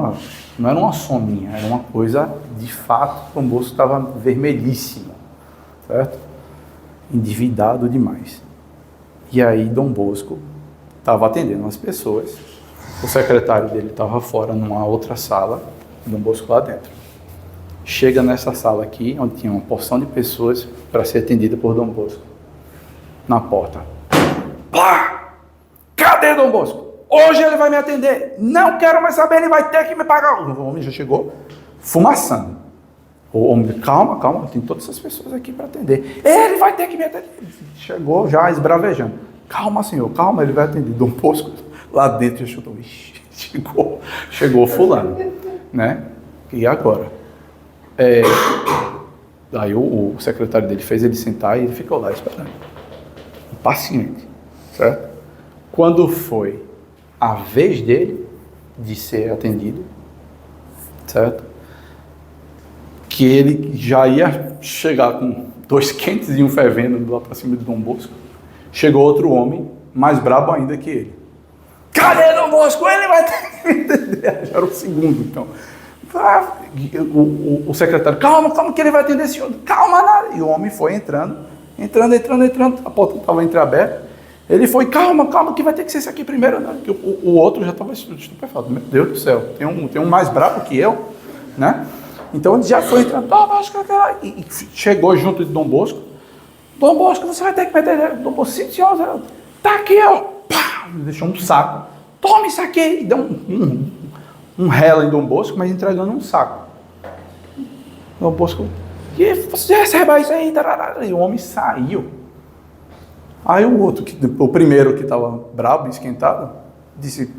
uma sominha, era uma coisa, de fato, Dom Bosco estava vermelhíssimo, certo? Endividado demais. E aí Dom Bosco estava atendendo as pessoas, o secretário dele estava fora numa outra sala, Dom Bosco lá dentro. Chega nessa sala aqui, onde tinha uma porção de pessoas para ser atendida por Dom Bosco. Na porta. Pá! Cadê Dom Bosco? Hoje ele vai me atender. Não quero mais saber, ele vai ter que me pagar. O homem já chegou fumaçando. O homem, calma, tem todas essas pessoas aqui para atender. Ele vai ter que me atender. Chegou já esbravejando. Calma, senhor, calma, ele vai atender. Dom Bosco lá dentro já chutou. Chegou fulano, né? E agora? Aí o secretário dele fez ele sentar e ele ficou lá esperando. Impaciente, certo? Quando foi a vez dele de ser atendido, certo? Que ele já ia chegar com 2 quentes e um fervendo lá para cima de Dom Bosco. Chegou outro homem, mais brabo ainda que ele. Cadê Dom Bosco? Ele vai ter que me entender. Já era o segundo, então. O secretário, calma que ele vai atender esse senhor. Calma, nada. E o homem foi entrando. A porta estava entreaberta. Ele foi, calma, que vai ter que ser esse aqui primeiro. Né? O outro já estava estupefato. Meu Deus do céu, tem um mais brabo que eu, né? Então ele já foi entrando, e chegou junto de Dom Bosco. Dom Bosco, você vai ter que meter. Dom Bosco, sim, senhor, tá aqui, ó. Pá, deixou um saco. Toma isso aqui. E deu um rela em Dom Bosco, mas entregando um saco. Dom Bosco, e você recebe isso aí. E o homem saiu. Aí o primeiro que estava bravo, esquentado, disse,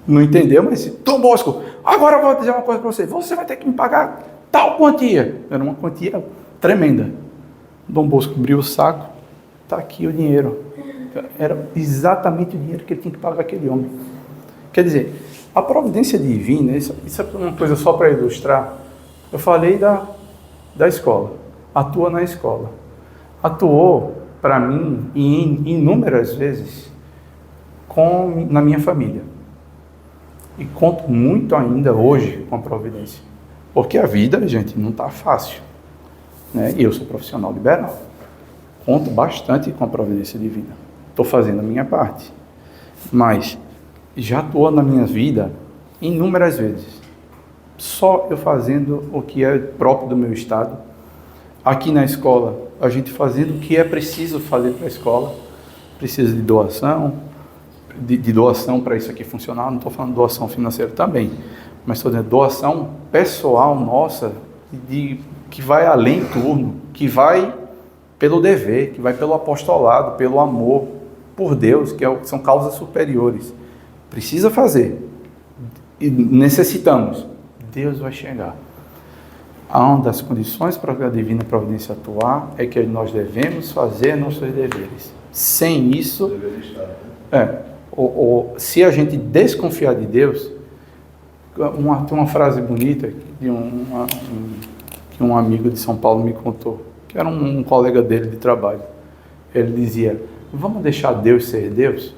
não entendeu, mas disse, Dom Bosco, agora eu vou dizer uma coisa para você. Você vai ter que me pagar tal quantia. Era uma quantia tremenda. Dom Bosco abriu o saco, está aqui o dinheiro. Era exatamente o dinheiro que ele tinha que pagar aquele homem. Quer dizer, a providência divina, isso é uma coisa só para ilustrar. Eu falei da escola. Atua na escola. Atuou para mim inúmeras vezes na minha família. E conto muito ainda hoje com a providência. Porque a vida, gente, não está fácil. né? E eu sou profissional liberal. Conto bastante com a providência divina. Estou fazendo a minha parte. Mas já atuou na minha vida inúmeras vezes. Só eu fazendo o que é próprio do meu estado. Aqui na escola, a gente fazendo o que é preciso fazer para a escola. Precisa de doação, de doação para isso aqui funcionar. Não estou falando de doação financeira também, mas estou dizendo doação pessoal nossa, que vai além turno, que vai pelo dever, que vai pelo apostolado, pelo amor por Deus, são causas superiores. Precisa fazer. E necessitamos. Deus vai chegar. Uma das condições para a divina providência atuar é que nós devemos fazer nossos deveres. Sem isso, se a gente desconfiar de Deus, tem uma frase bonita que um amigo de São Paulo me contou, que era um colega dele de trabalho. Ele dizia: vamos deixar Deus ser Deus?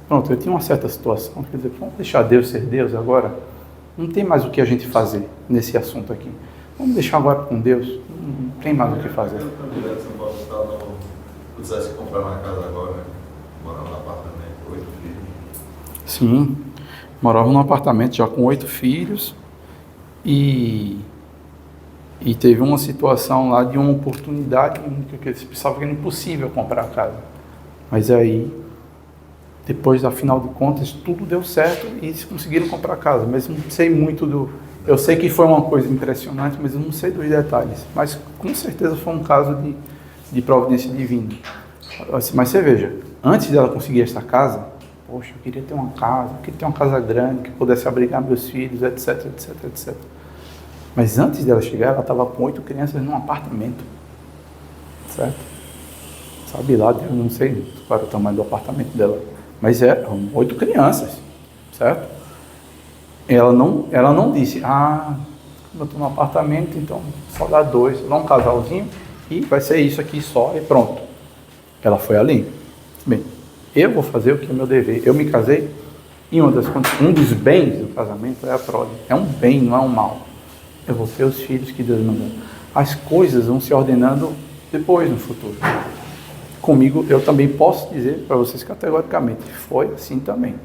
Pronto, eu tinha uma certa situação, quer dizer, vamos deixar Deus ser Deus agora? Não tem mais o que a gente fazer nesse assunto aqui. Vamos deixar agora com Deus? Não tem mais o que fazer. Tu disseste que comprar uma casa agora, né? Morar num apartamento, 8 filhos. Sim, morava num apartamento já com 8 filhos e teve uma situação lá de uma oportunidade que eles pensavam que era impossível comprar a casa. Mas aí, depois, afinal de contas, tudo deu certo e eles conseguiram comprar a casa. Mas não sei muito eu sei que foi uma coisa impressionante, mas eu não sei dos detalhes. Mas com certeza foi um caso de providência divina. Mas você veja, antes dela conseguir essa casa, poxa, eu queria ter uma casa grande, que pudesse abrigar meus filhos, etc, etc, etc. Mas antes dela chegar, ela estava com 8 crianças num apartamento, certo? Sabe lá, eu não sei qual era o tamanho do apartamento dela, mas eram 8 crianças, certo? Ela não disse, eu estou no apartamento, então só dá 2, dá um casalzinho e vai ser isso aqui só e pronto. Ela foi ali. Bem, eu vou fazer o que é meu dever. Eu me casei e um dos bens do casamento é a prole. É um bem, não é um mal. Eu vou ter os filhos que Deus mandou. As coisas vão se ordenando depois, no futuro. Comigo, eu também posso dizer para vocês categoricamente, foi assim também.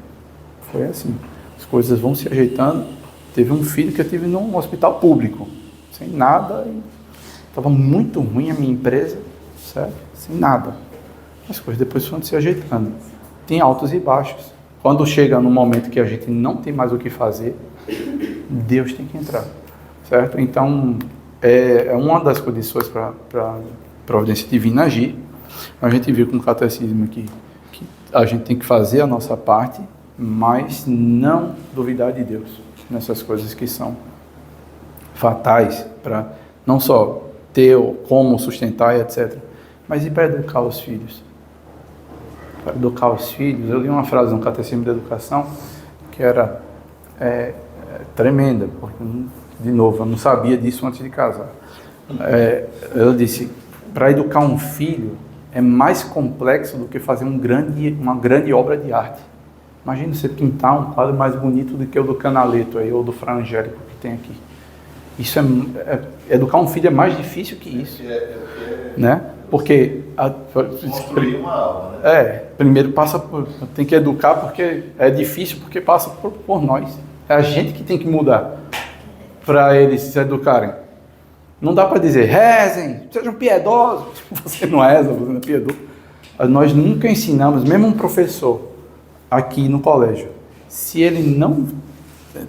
Foi assim. As coisas vão se ajeitando. Teve um filho que eu tive num hospital público, sem nada. Estava muito ruim a minha empresa, certo? Sem nada. As coisas depois foram se ajeitando. Tem altos e baixos. Quando chega no momento que a gente não tem mais o que fazer, Deus tem que entrar, certo? Então, é uma das condições para a providência divina agir. A gente viu com o catecismo que a gente tem que fazer a nossa parte, mas não duvidar de Deus nessas coisas que são fatais para não só ter como sustentar, etc., mas e para educar os filhos? Para educar os filhos, eu li uma frase no Catecismo da Educação que era tremenda, porque, de novo, eu não sabia disso antes de casar. Ela disse, para educar um filho é mais complexo do que fazer uma grande obra de arte. Imagina você pintar um quadro mais bonito do que o do Canaletto aí, ou do Fra Angélico que tem aqui. Isso educar um filho é mais difícil que isso, né? Porque construir uma alma, né? Primeiro tem que educar porque é difícil, porque passa por nós. É a gente que tem que mudar para eles se educarem. Não dá para dizer, rezem, sejam piedosos. Você não reza, você não é piedoso. Nós nunca ensinamos, mesmo um professor aqui no colégio, se ele não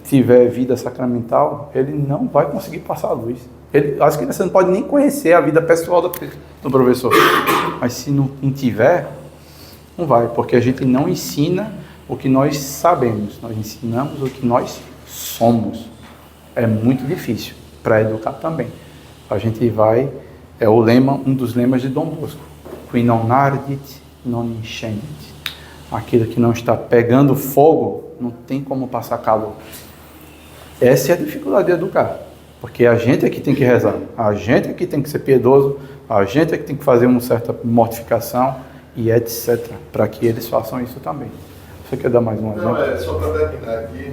tiver vida sacramental, ele não vai conseguir passar a luz. As crianças não podem nem conhecer a vida pessoal do professor. Mas se não tiver, não vai, porque a gente não ensina o que nós sabemos, nós ensinamos o que nós somos. É muito difícil para educar também. A gente vai, um dos lemas de Dom Bosco, qui non ardit, non incendit. Aquilo que não está pegando fogo, não tem como passar calor. Essa é a dificuldade de educar, porque a gente é que tem que rezar, a gente é que tem que ser piedoso, a gente é que tem que fazer uma certa mortificação e etc, para que eles façam isso também. Você quer dar mais um exemplo? Não, só para terminar aqui,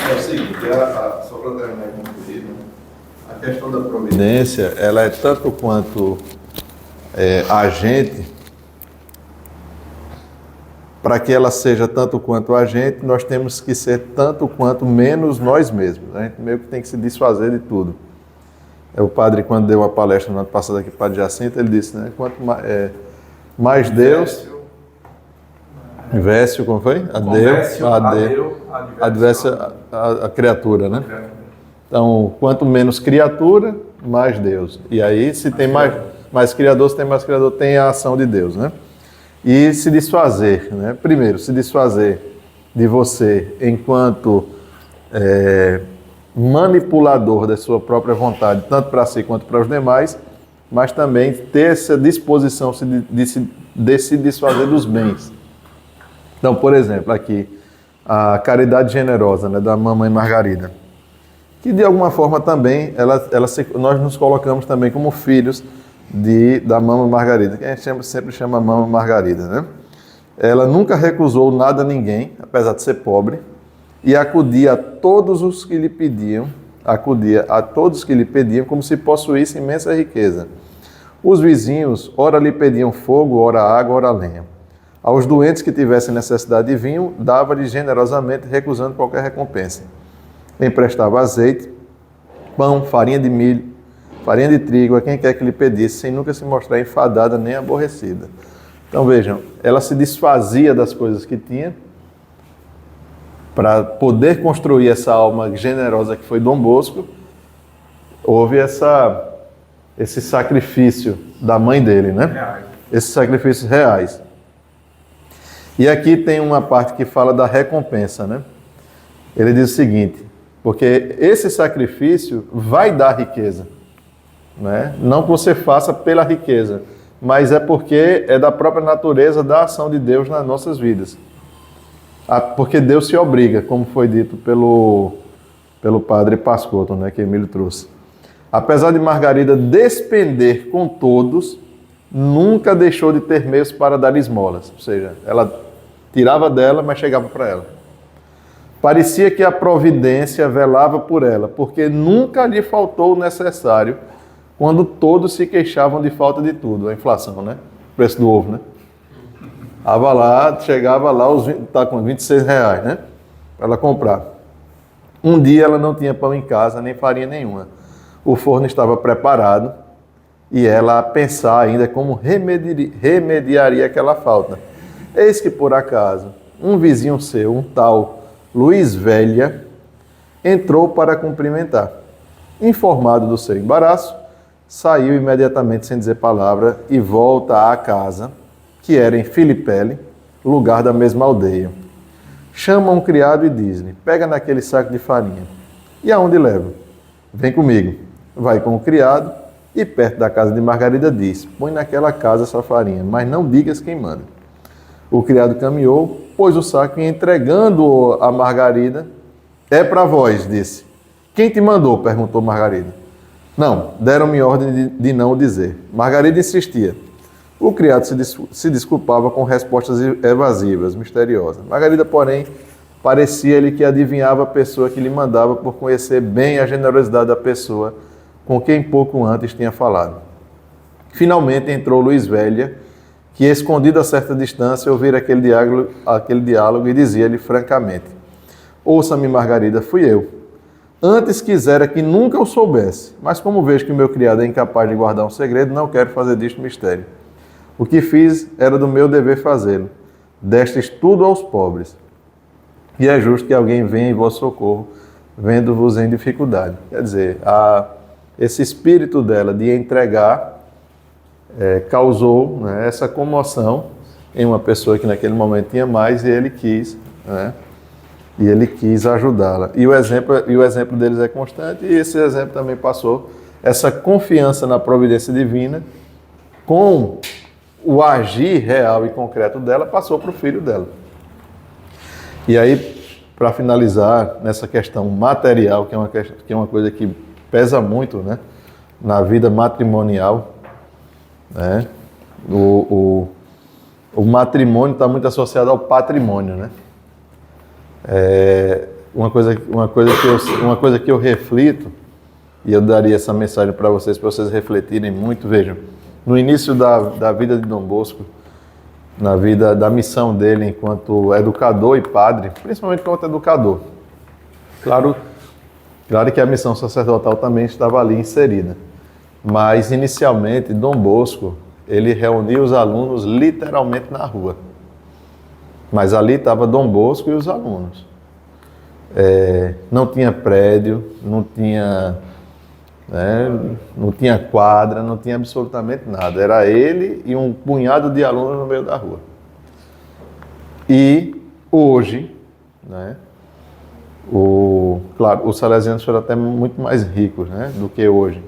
é o seguinte, só para terminar com o pedido, A questão da providência, ela é tanto quanto agente. Para que ela seja tanto quanto a gente, nós temos que ser tanto quanto menos nós mesmos. A gente meio que tem que se desfazer de tudo. O padre, quando deu uma palestra no ano passado aqui, o padre Jacinto, ele disse, né? Quanto mais Deus... Vécio, como foi? Adverso a criatura, né? Então, quanto menos criatura, mais Deus. E aí, se tem mais criador, se tem mais criador, tem a ação de Deus, né? E se desfazer, né? Primeiro, se desfazer de você enquanto manipulador da sua própria vontade, tanto para si quanto para os demais, mas também ter essa disposição de se desfazer dos bens. Então, por exemplo, aqui, a caridade generosa, né, da Mamãe Margarida, que de alguma forma também, nós nos colocamos também como filhos da Mama Margarida, que a gente sempre chama Mama Margarida, né? Ela nunca recusou nada a ninguém, apesar de ser pobre, e acudia a todos os que lhe pediam, como se possuísse imensa riqueza. Os vizinhos, ora lhe pediam fogo, ora água, ora lenha. Aos doentes que tivessem necessidade de vinho, dava-lhes generosamente, recusando qualquer recompensa. Emprestava azeite, pão, farinha de milho, farinha de trigo a quem quer que lhe pedisse, sem nunca se mostrar enfadada nem aborrecida. Então vejam, ela se desfazia das coisas que tinha para poder construir essa alma generosa que foi Dom Bosco. Houve esse sacrifício da mãe dele, né? Esses sacrifícios reais. E aqui tem uma parte que fala da recompensa, né? Ele diz o seguinte, porque esse sacrifício vai dar riqueza. Né? Não que você faça pela riqueza, mas é porque é da própria natureza da ação de Deus nas nossas vidas. Porque Deus se obriga, como foi dito pelo padre Pascotto, né, que Emílio trouxe. Apesar de Margarida despender com todos, nunca deixou de ter meios para dar esmolas. Ou seja, ela tirava dela, mas chegava para ela. Parecia que a providência velava por ela, porque nunca lhe faltou o necessário quando todos se queixavam de falta de tudo. A inflação, né? O preço do ovo, né? Chegava lá, tá com R$26, né? Para ela comprar. Um dia ela não tinha pão em casa, nem farinha nenhuma. O forno estava preparado e ela a pensar ainda como remediaria aquela falta. Eis que, por acaso, um vizinho seu, um tal Luiz Velha, entrou para cumprimentar. Informado do seu embaraço, saiu imediatamente sem dizer palavra e volta à casa, que era em Filipelli, lugar da mesma aldeia. Chama um criado e diz-lhe, pega naquele saco de farinha. E aonde leva? Vem comigo. Vai com o criado e perto da casa de Margarida diz, põe naquela casa essa farinha, mas não digas quem manda. O criado caminhou, pôs o saco e entregando-o a Margarida, é para vós, disse. Quem te mandou? Perguntou Margarida. Não, deram-me ordem de não o dizer. Margarida insistia. O criado se desculpava com respostas evasivas, misteriosas. Margarida, porém, parecia-lhe que adivinhava a pessoa que lhe mandava por conhecer bem a generosidade da pessoa com quem pouco antes tinha falado. Finalmente entrou Luiz Velha, que, escondido a certa distância, ouvira aquele diálogo e dizia-lhe francamente, ouça-me, Margarida, fui eu. Antes quisera que nunca o soubesse, mas como vejo que o meu criado é incapaz de guardar um segredo, não quero fazer disto mistério. O que fiz era do meu dever fazê-lo. Destes tudo aos pobres. E é justo que alguém venha em vosso socorro, vendo-vos em dificuldade. Quer dizer, esse espírito dela de entregar causou, né, essa comoção em uma pessoa que naquele momento tinha mais e ele quis, né, e ele quis ajudá-la. E o exemplo deles é constante, e esse exemplo também passou essa confiança na providência divina com o agir real e concreto dela, passou para o filho dela. E aí, para finalizar, nessa questão material, que é uma coisa que pesa muito, né, na vida matrimonial, né, o matrimônio está muito associado ao patrimônio, né? Uma coisa que eu reflito e eu daria essa mensagem para vocês refletirem muito. Vejam, no início da vida de Dom Bosco, na vida da missão dele enquanto educador e padre, principalmente enquanto educador. Claro que a missão sacerdotal também estava ali inserida, mas inicialmente Dom Bosco, ele reunia os alunos literalmente na rua. Mas ali estava Dom Bosco e os alunos. Não tinha prédio, não tinha quadra, não tinha absolutamente nada. Era ele e um punhado de alunos no meio da rua. E hoje, claro, os salesianos foram até muito mais ricos, do que hoje.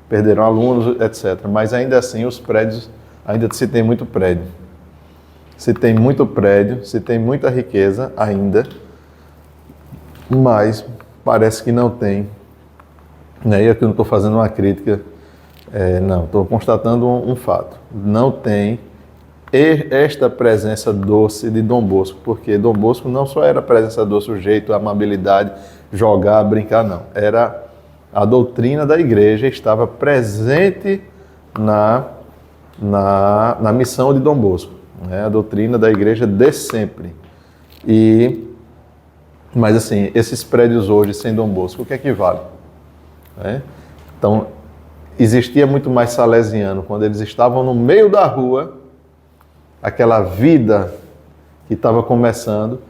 Perderam alunos, etc. Mas ainda assim, os prédios, ainda se tem muito prédio. Se tem muito prédio, se tem muita riqueza ainda, mas parece que não tem. E aqui eu não estou fazendo uma crítica, não, estou constatando um fato. Não tem esta presença doce de Dom Bosco, porque Dom Bosco não só era a presença doce, o jeito, a amabilidade, jogar, brincar, não. Era a doutrina da igreja, estava presente na missão de Dom Bosco, a doutrina da igreja de sempre. Mas assim, esses prédios hoje sem Dom Bosco, o que é que vale? Então, existia muito mais salesiano quando eles estavam no meio da rua, aquela vida que estava começando,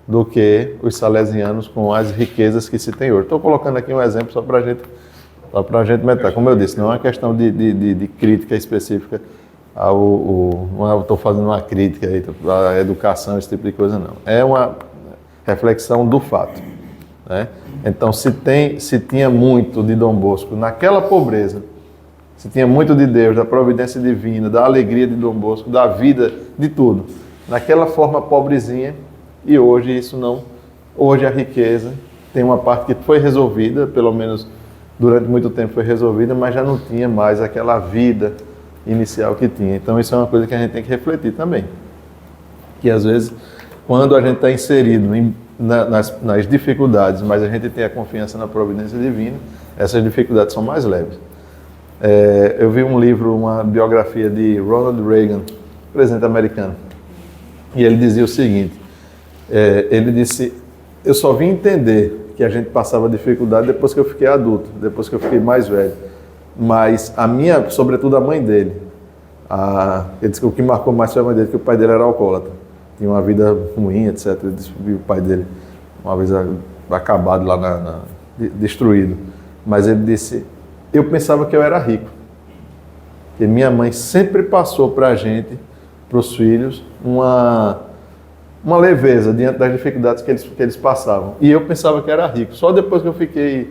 do que os salesianos com as riquezas que se tem hoje. Estou colocando aqui um exemplo só para a gente meditar. Como eu disse, não é uma questão de crítica específica, não estou fazendo uma crítica à educação, esse tipo de coisa, não. É uma reflexão do fato. Então, se tinha muito de Dom Bosco naquela pobreza, se tinha muito de Deus, da providência divina, da alegria de Dom Bosco, da vida, de tudo, naquela forma pobrezinha, e hoje isso não. Hoje a riqueza tem uma parte que foi resolvida, pelo menos durante muito tempo foi resolvida, mas já não tinha mais aquela vida inicial que tinha. Então isso é uma coisa que a gente tem que refletir também. Que às vezes, quando a gente está inserido nas dificuldades, mas a gente tem a confiança na providência divina, essas dificuldades são mais leves. Eu vi um livro, uma biografia de Ronald Reagan, presidente americano, e ele dizia o seguinte, ele disse, eu só vim entender que a gente passava dificuldade depois que eu fiquei adulto, depois que eu fiquei mais velho, mas sobretudo a mãe dele, ele disse que o que marcou mais foi a mãe dele, que o pai dele era alcoólatra, tinha uma vida ruim, etc. Ele disse que o pai dele, uma vez acabado lá, destruído, mas ele disse, eu pensava que eu era rico, que minha mãe sempre passou para a gente, para os filhos, uma leveza diante das dificuldades que eles passavam. E eu pensava que era rico. Só depois que eu fiquei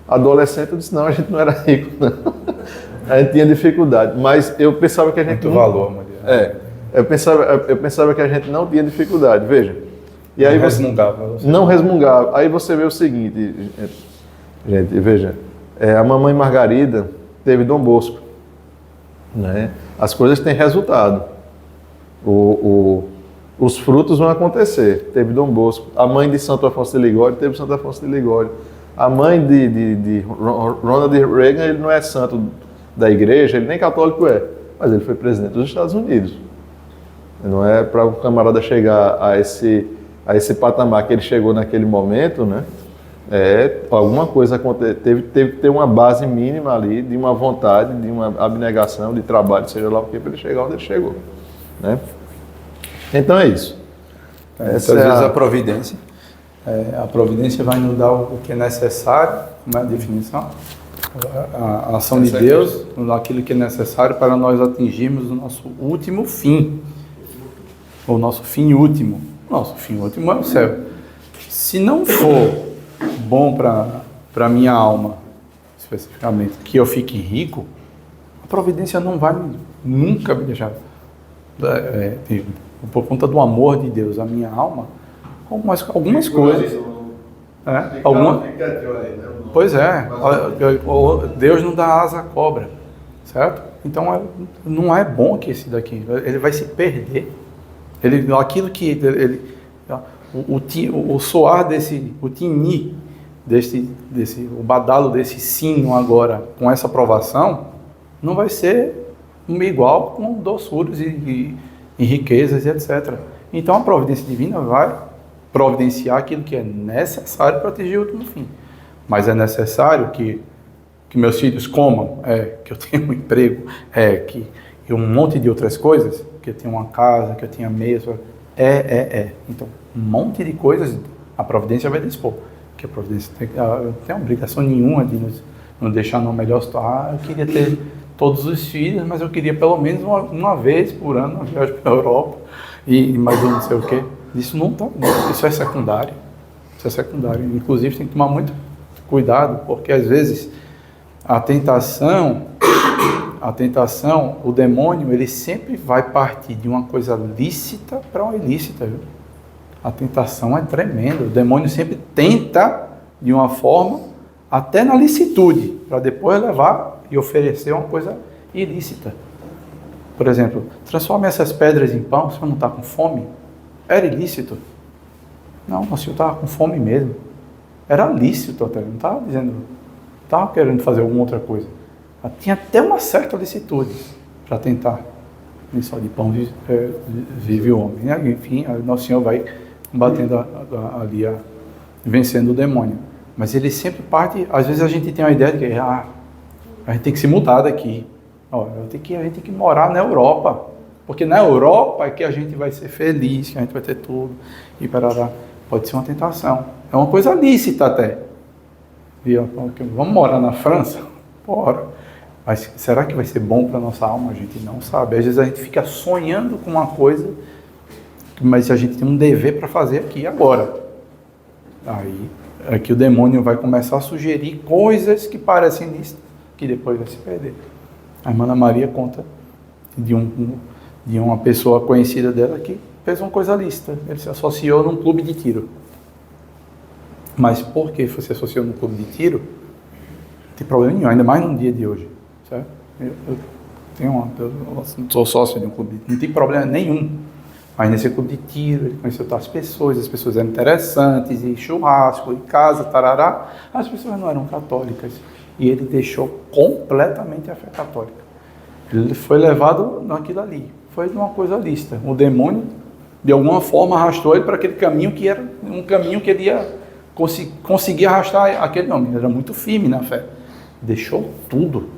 adolescente, eu disse, não, a gente não era rico, não. A gente tinha dificuldade. Mas eu pensava que a gente... Muito valor, Maria. Eu pensava que a gente não tinha dificuldade, veja. E aí resmungava. Não resmungava. Aí você vê o seguinte, gente, veja. A mamãe Margarida teve Dom Bosco. As coisas têm resultado. Os frutos vão acontecer. Teve Dom Bosco. A mãe de Santo Afonso de Ligório teve Santo Afonso de Ligório. A mãe de Ronald Reagan, ele não é santo da igreja, ele nem católico é, mas ele foi presidente dos Estados Unidos. Não é para um camarada chegar a esse patamar que ele chegou naquele momento, alguma coisa aconteceu, teve que ter uma base mínima ali, de uma vontade, de uma abnegação, de trabalho, seja lá o que, para ele chegar onde ele chegou. Então é isso. Às vezes a providência vai nos dar o que é necessário, como é a definição? A ação de Deus, aquilo que é necessário para nós atingirmos o nosso último fim. O nosso fim último. Nosso fim último é o céu. Se não for bom para a minha alma, especificamente, que eu fique rico, a providência não vai nunca me deixar. Por conta do amor de Deus, a minha alma, algumas coisas. Pois é, Deus não dá asa à cobra, certo? Então não é bom que esse daqui, ele vai se perder. Aquilo que o soar desse, o tini o badalo desse sino agora com essa aprovação não vai ser igual com doçuras e riquezas e etc. Então a providência divina vai providenciar aquilo que é necessário para atingir o último fim. Mas é necessário que meus filhos comam, que eu tenha um emprego, que um monte de outras coisas, que eu tenha uma casa, que eu tenha mesa, Então, um monte de coisas a providência vai dispor. Que a providência não tem obrigação nenhuma de nos deixar numa melhor situação. Eu queria ter todos os filhos, mas eu queria pelo menos uma vez por ano uma viagem para a Europa e mais um não sei o quê. Isso não tá, isso é secundário. Isso é secundário. Inclusive tem que tomar muito cuidado, porque às vezes a tentação, o demônio, ele sempre vai partir de uma coisa lícita para uma ilícita, viu? A tentação é tremenda. O demônio sempre tenta de uma forma, até na licitude, para depois levar e oferecer uma coisa ilícita. Por exemplo, transforme essas pedras em pão, o senhor não está com fome? Era ilícito? Não, o senhor estava com fome mesmo. Era lícito até, não estava dizendo, estava querendo fazer alguma outra coisa. Tinha até uma certa licitude para tentar. Nem só de pão vive o homem. Enfim, Nosso Senhor vai combatendo ali, vencendo o demônio. Mas ele sempre parte, às vezes a gente tem uma ideia de que a gente tem que se mudar daqui. A gente tem que morar na Europa. Porque na Europa é que a gente vai ser feliz, que a gente vai ter tudo. E parará. Pode ser uma tentação. É uma coisa lícita até. Vamos morar na França? Bora. Mas será que vai ser bom para a nossa alma? A gente não sabe. Às vezes a gente fica sonhando com uma coisa, mas a gente tem um dever para fazer aqui e agora. Aí é que o demônio vai começar a sugerir coisas que parecem lícitas, que depois vai se perder. A irmã Ana Maria conta de uma pessoa conhecida dela que fez uma coisa lícita. Ele se associou num clube de tiro. Mas por que você se associou num clube de tiro? Não tem problema nenhum, ainda mais no dia de hoje. Certo? Eu sou sócio de um clube, não tem problema nenhum. Mas nesse clube de tiro, ele conheceu outras pessoas, as pessoas eram interessantes, e churrasco, e casa, tarará. As pessoas não eram católicas. E ele deixou completamente a fé católica. Ele foi levado naquilo ali. Foi uma coisa lícita. O demônio, de alguma forma, arrastou ele para aquele caminho que era um caminho que ele ia conseguir arrastar aquele homem. Ele era muito firme na fé. Deixou tudo.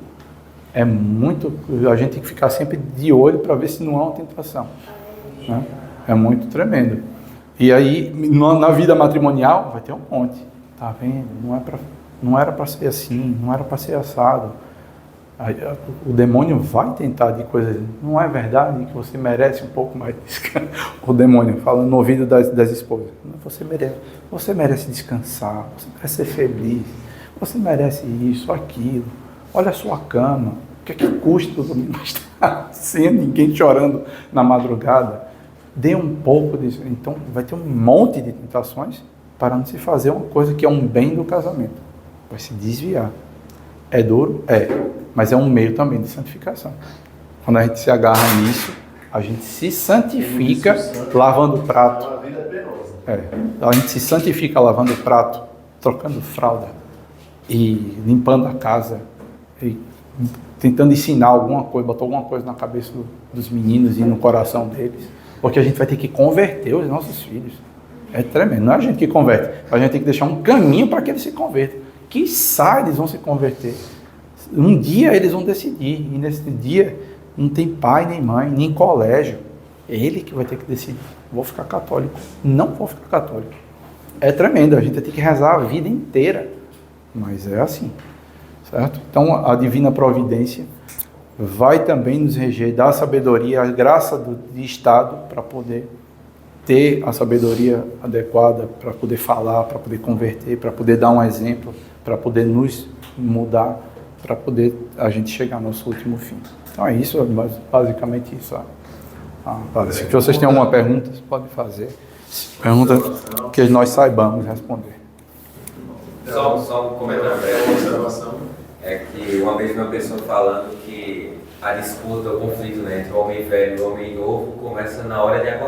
A gente tem que ficar sempre de olho para ver se não há uma tentação. Né? É muito tremendo. E aí, na vida matrimonial, vai ter um monte. Tá vendo? Não era para ser assim, não era para ser assado. O demônio vai tentar de coisas. Não é verdade que você merece um pouco mais de descanso? O demônio falando no ouvido das esposas. Você merece descansar, você merece ser feliz, você merece isso, aquilo. Olha a sua cama. O que é que custa estar sem ninguém chorando na madrugada? Dê um pouco disso. Então, vai ter um monte de tentações para não se fazer uma coisa que é um bem do casamento. Vai se desviar. É duro? É. Mas é um meio também de santificação. Quando a gente se agarra nisso, a gente se santifica lavando o prato. A gente se santifica lavando o prato, trocando fralda e limpando a casa e tentando ensinar alguma coisa, botar alguma coisa na cabeça dos meninos e no coração deles. Porque a gente vai ter que converter os nossos filhos. É tremendo. Não é a gente que converte. A gente tem que deixar um caminho para que eles se convertam. Quiçá eles vão se converter. Um dia eles vão decidir. E nesse dia não tem pai, nem mãe, nem colégio. É ele que vai ter que decidir. Vou ficar católico. Não vou ficar católico. É tremendo. A gente vai ter que rezar a vida inteira. Mas é assim. Certo? Então a divina providência vai também nos reger, dar a sabedoria, a graça de Estado para poder ter a sabedoria adequada, para poder falar, para poder converter, para poder dar um exemplo, para poder nos mudar, para poder a gente chegar ao nosso último fim. Então é isso, basicamente isso. Se vocês têm alguma pergunta, vocês podem fazer. Pergunta que nós saibamos responder. Só um comentário breve. É que uma vez uma pessoa falando que a disputa, o conflito, né, entre o homem velho e o homem novo começa na hora de acordar.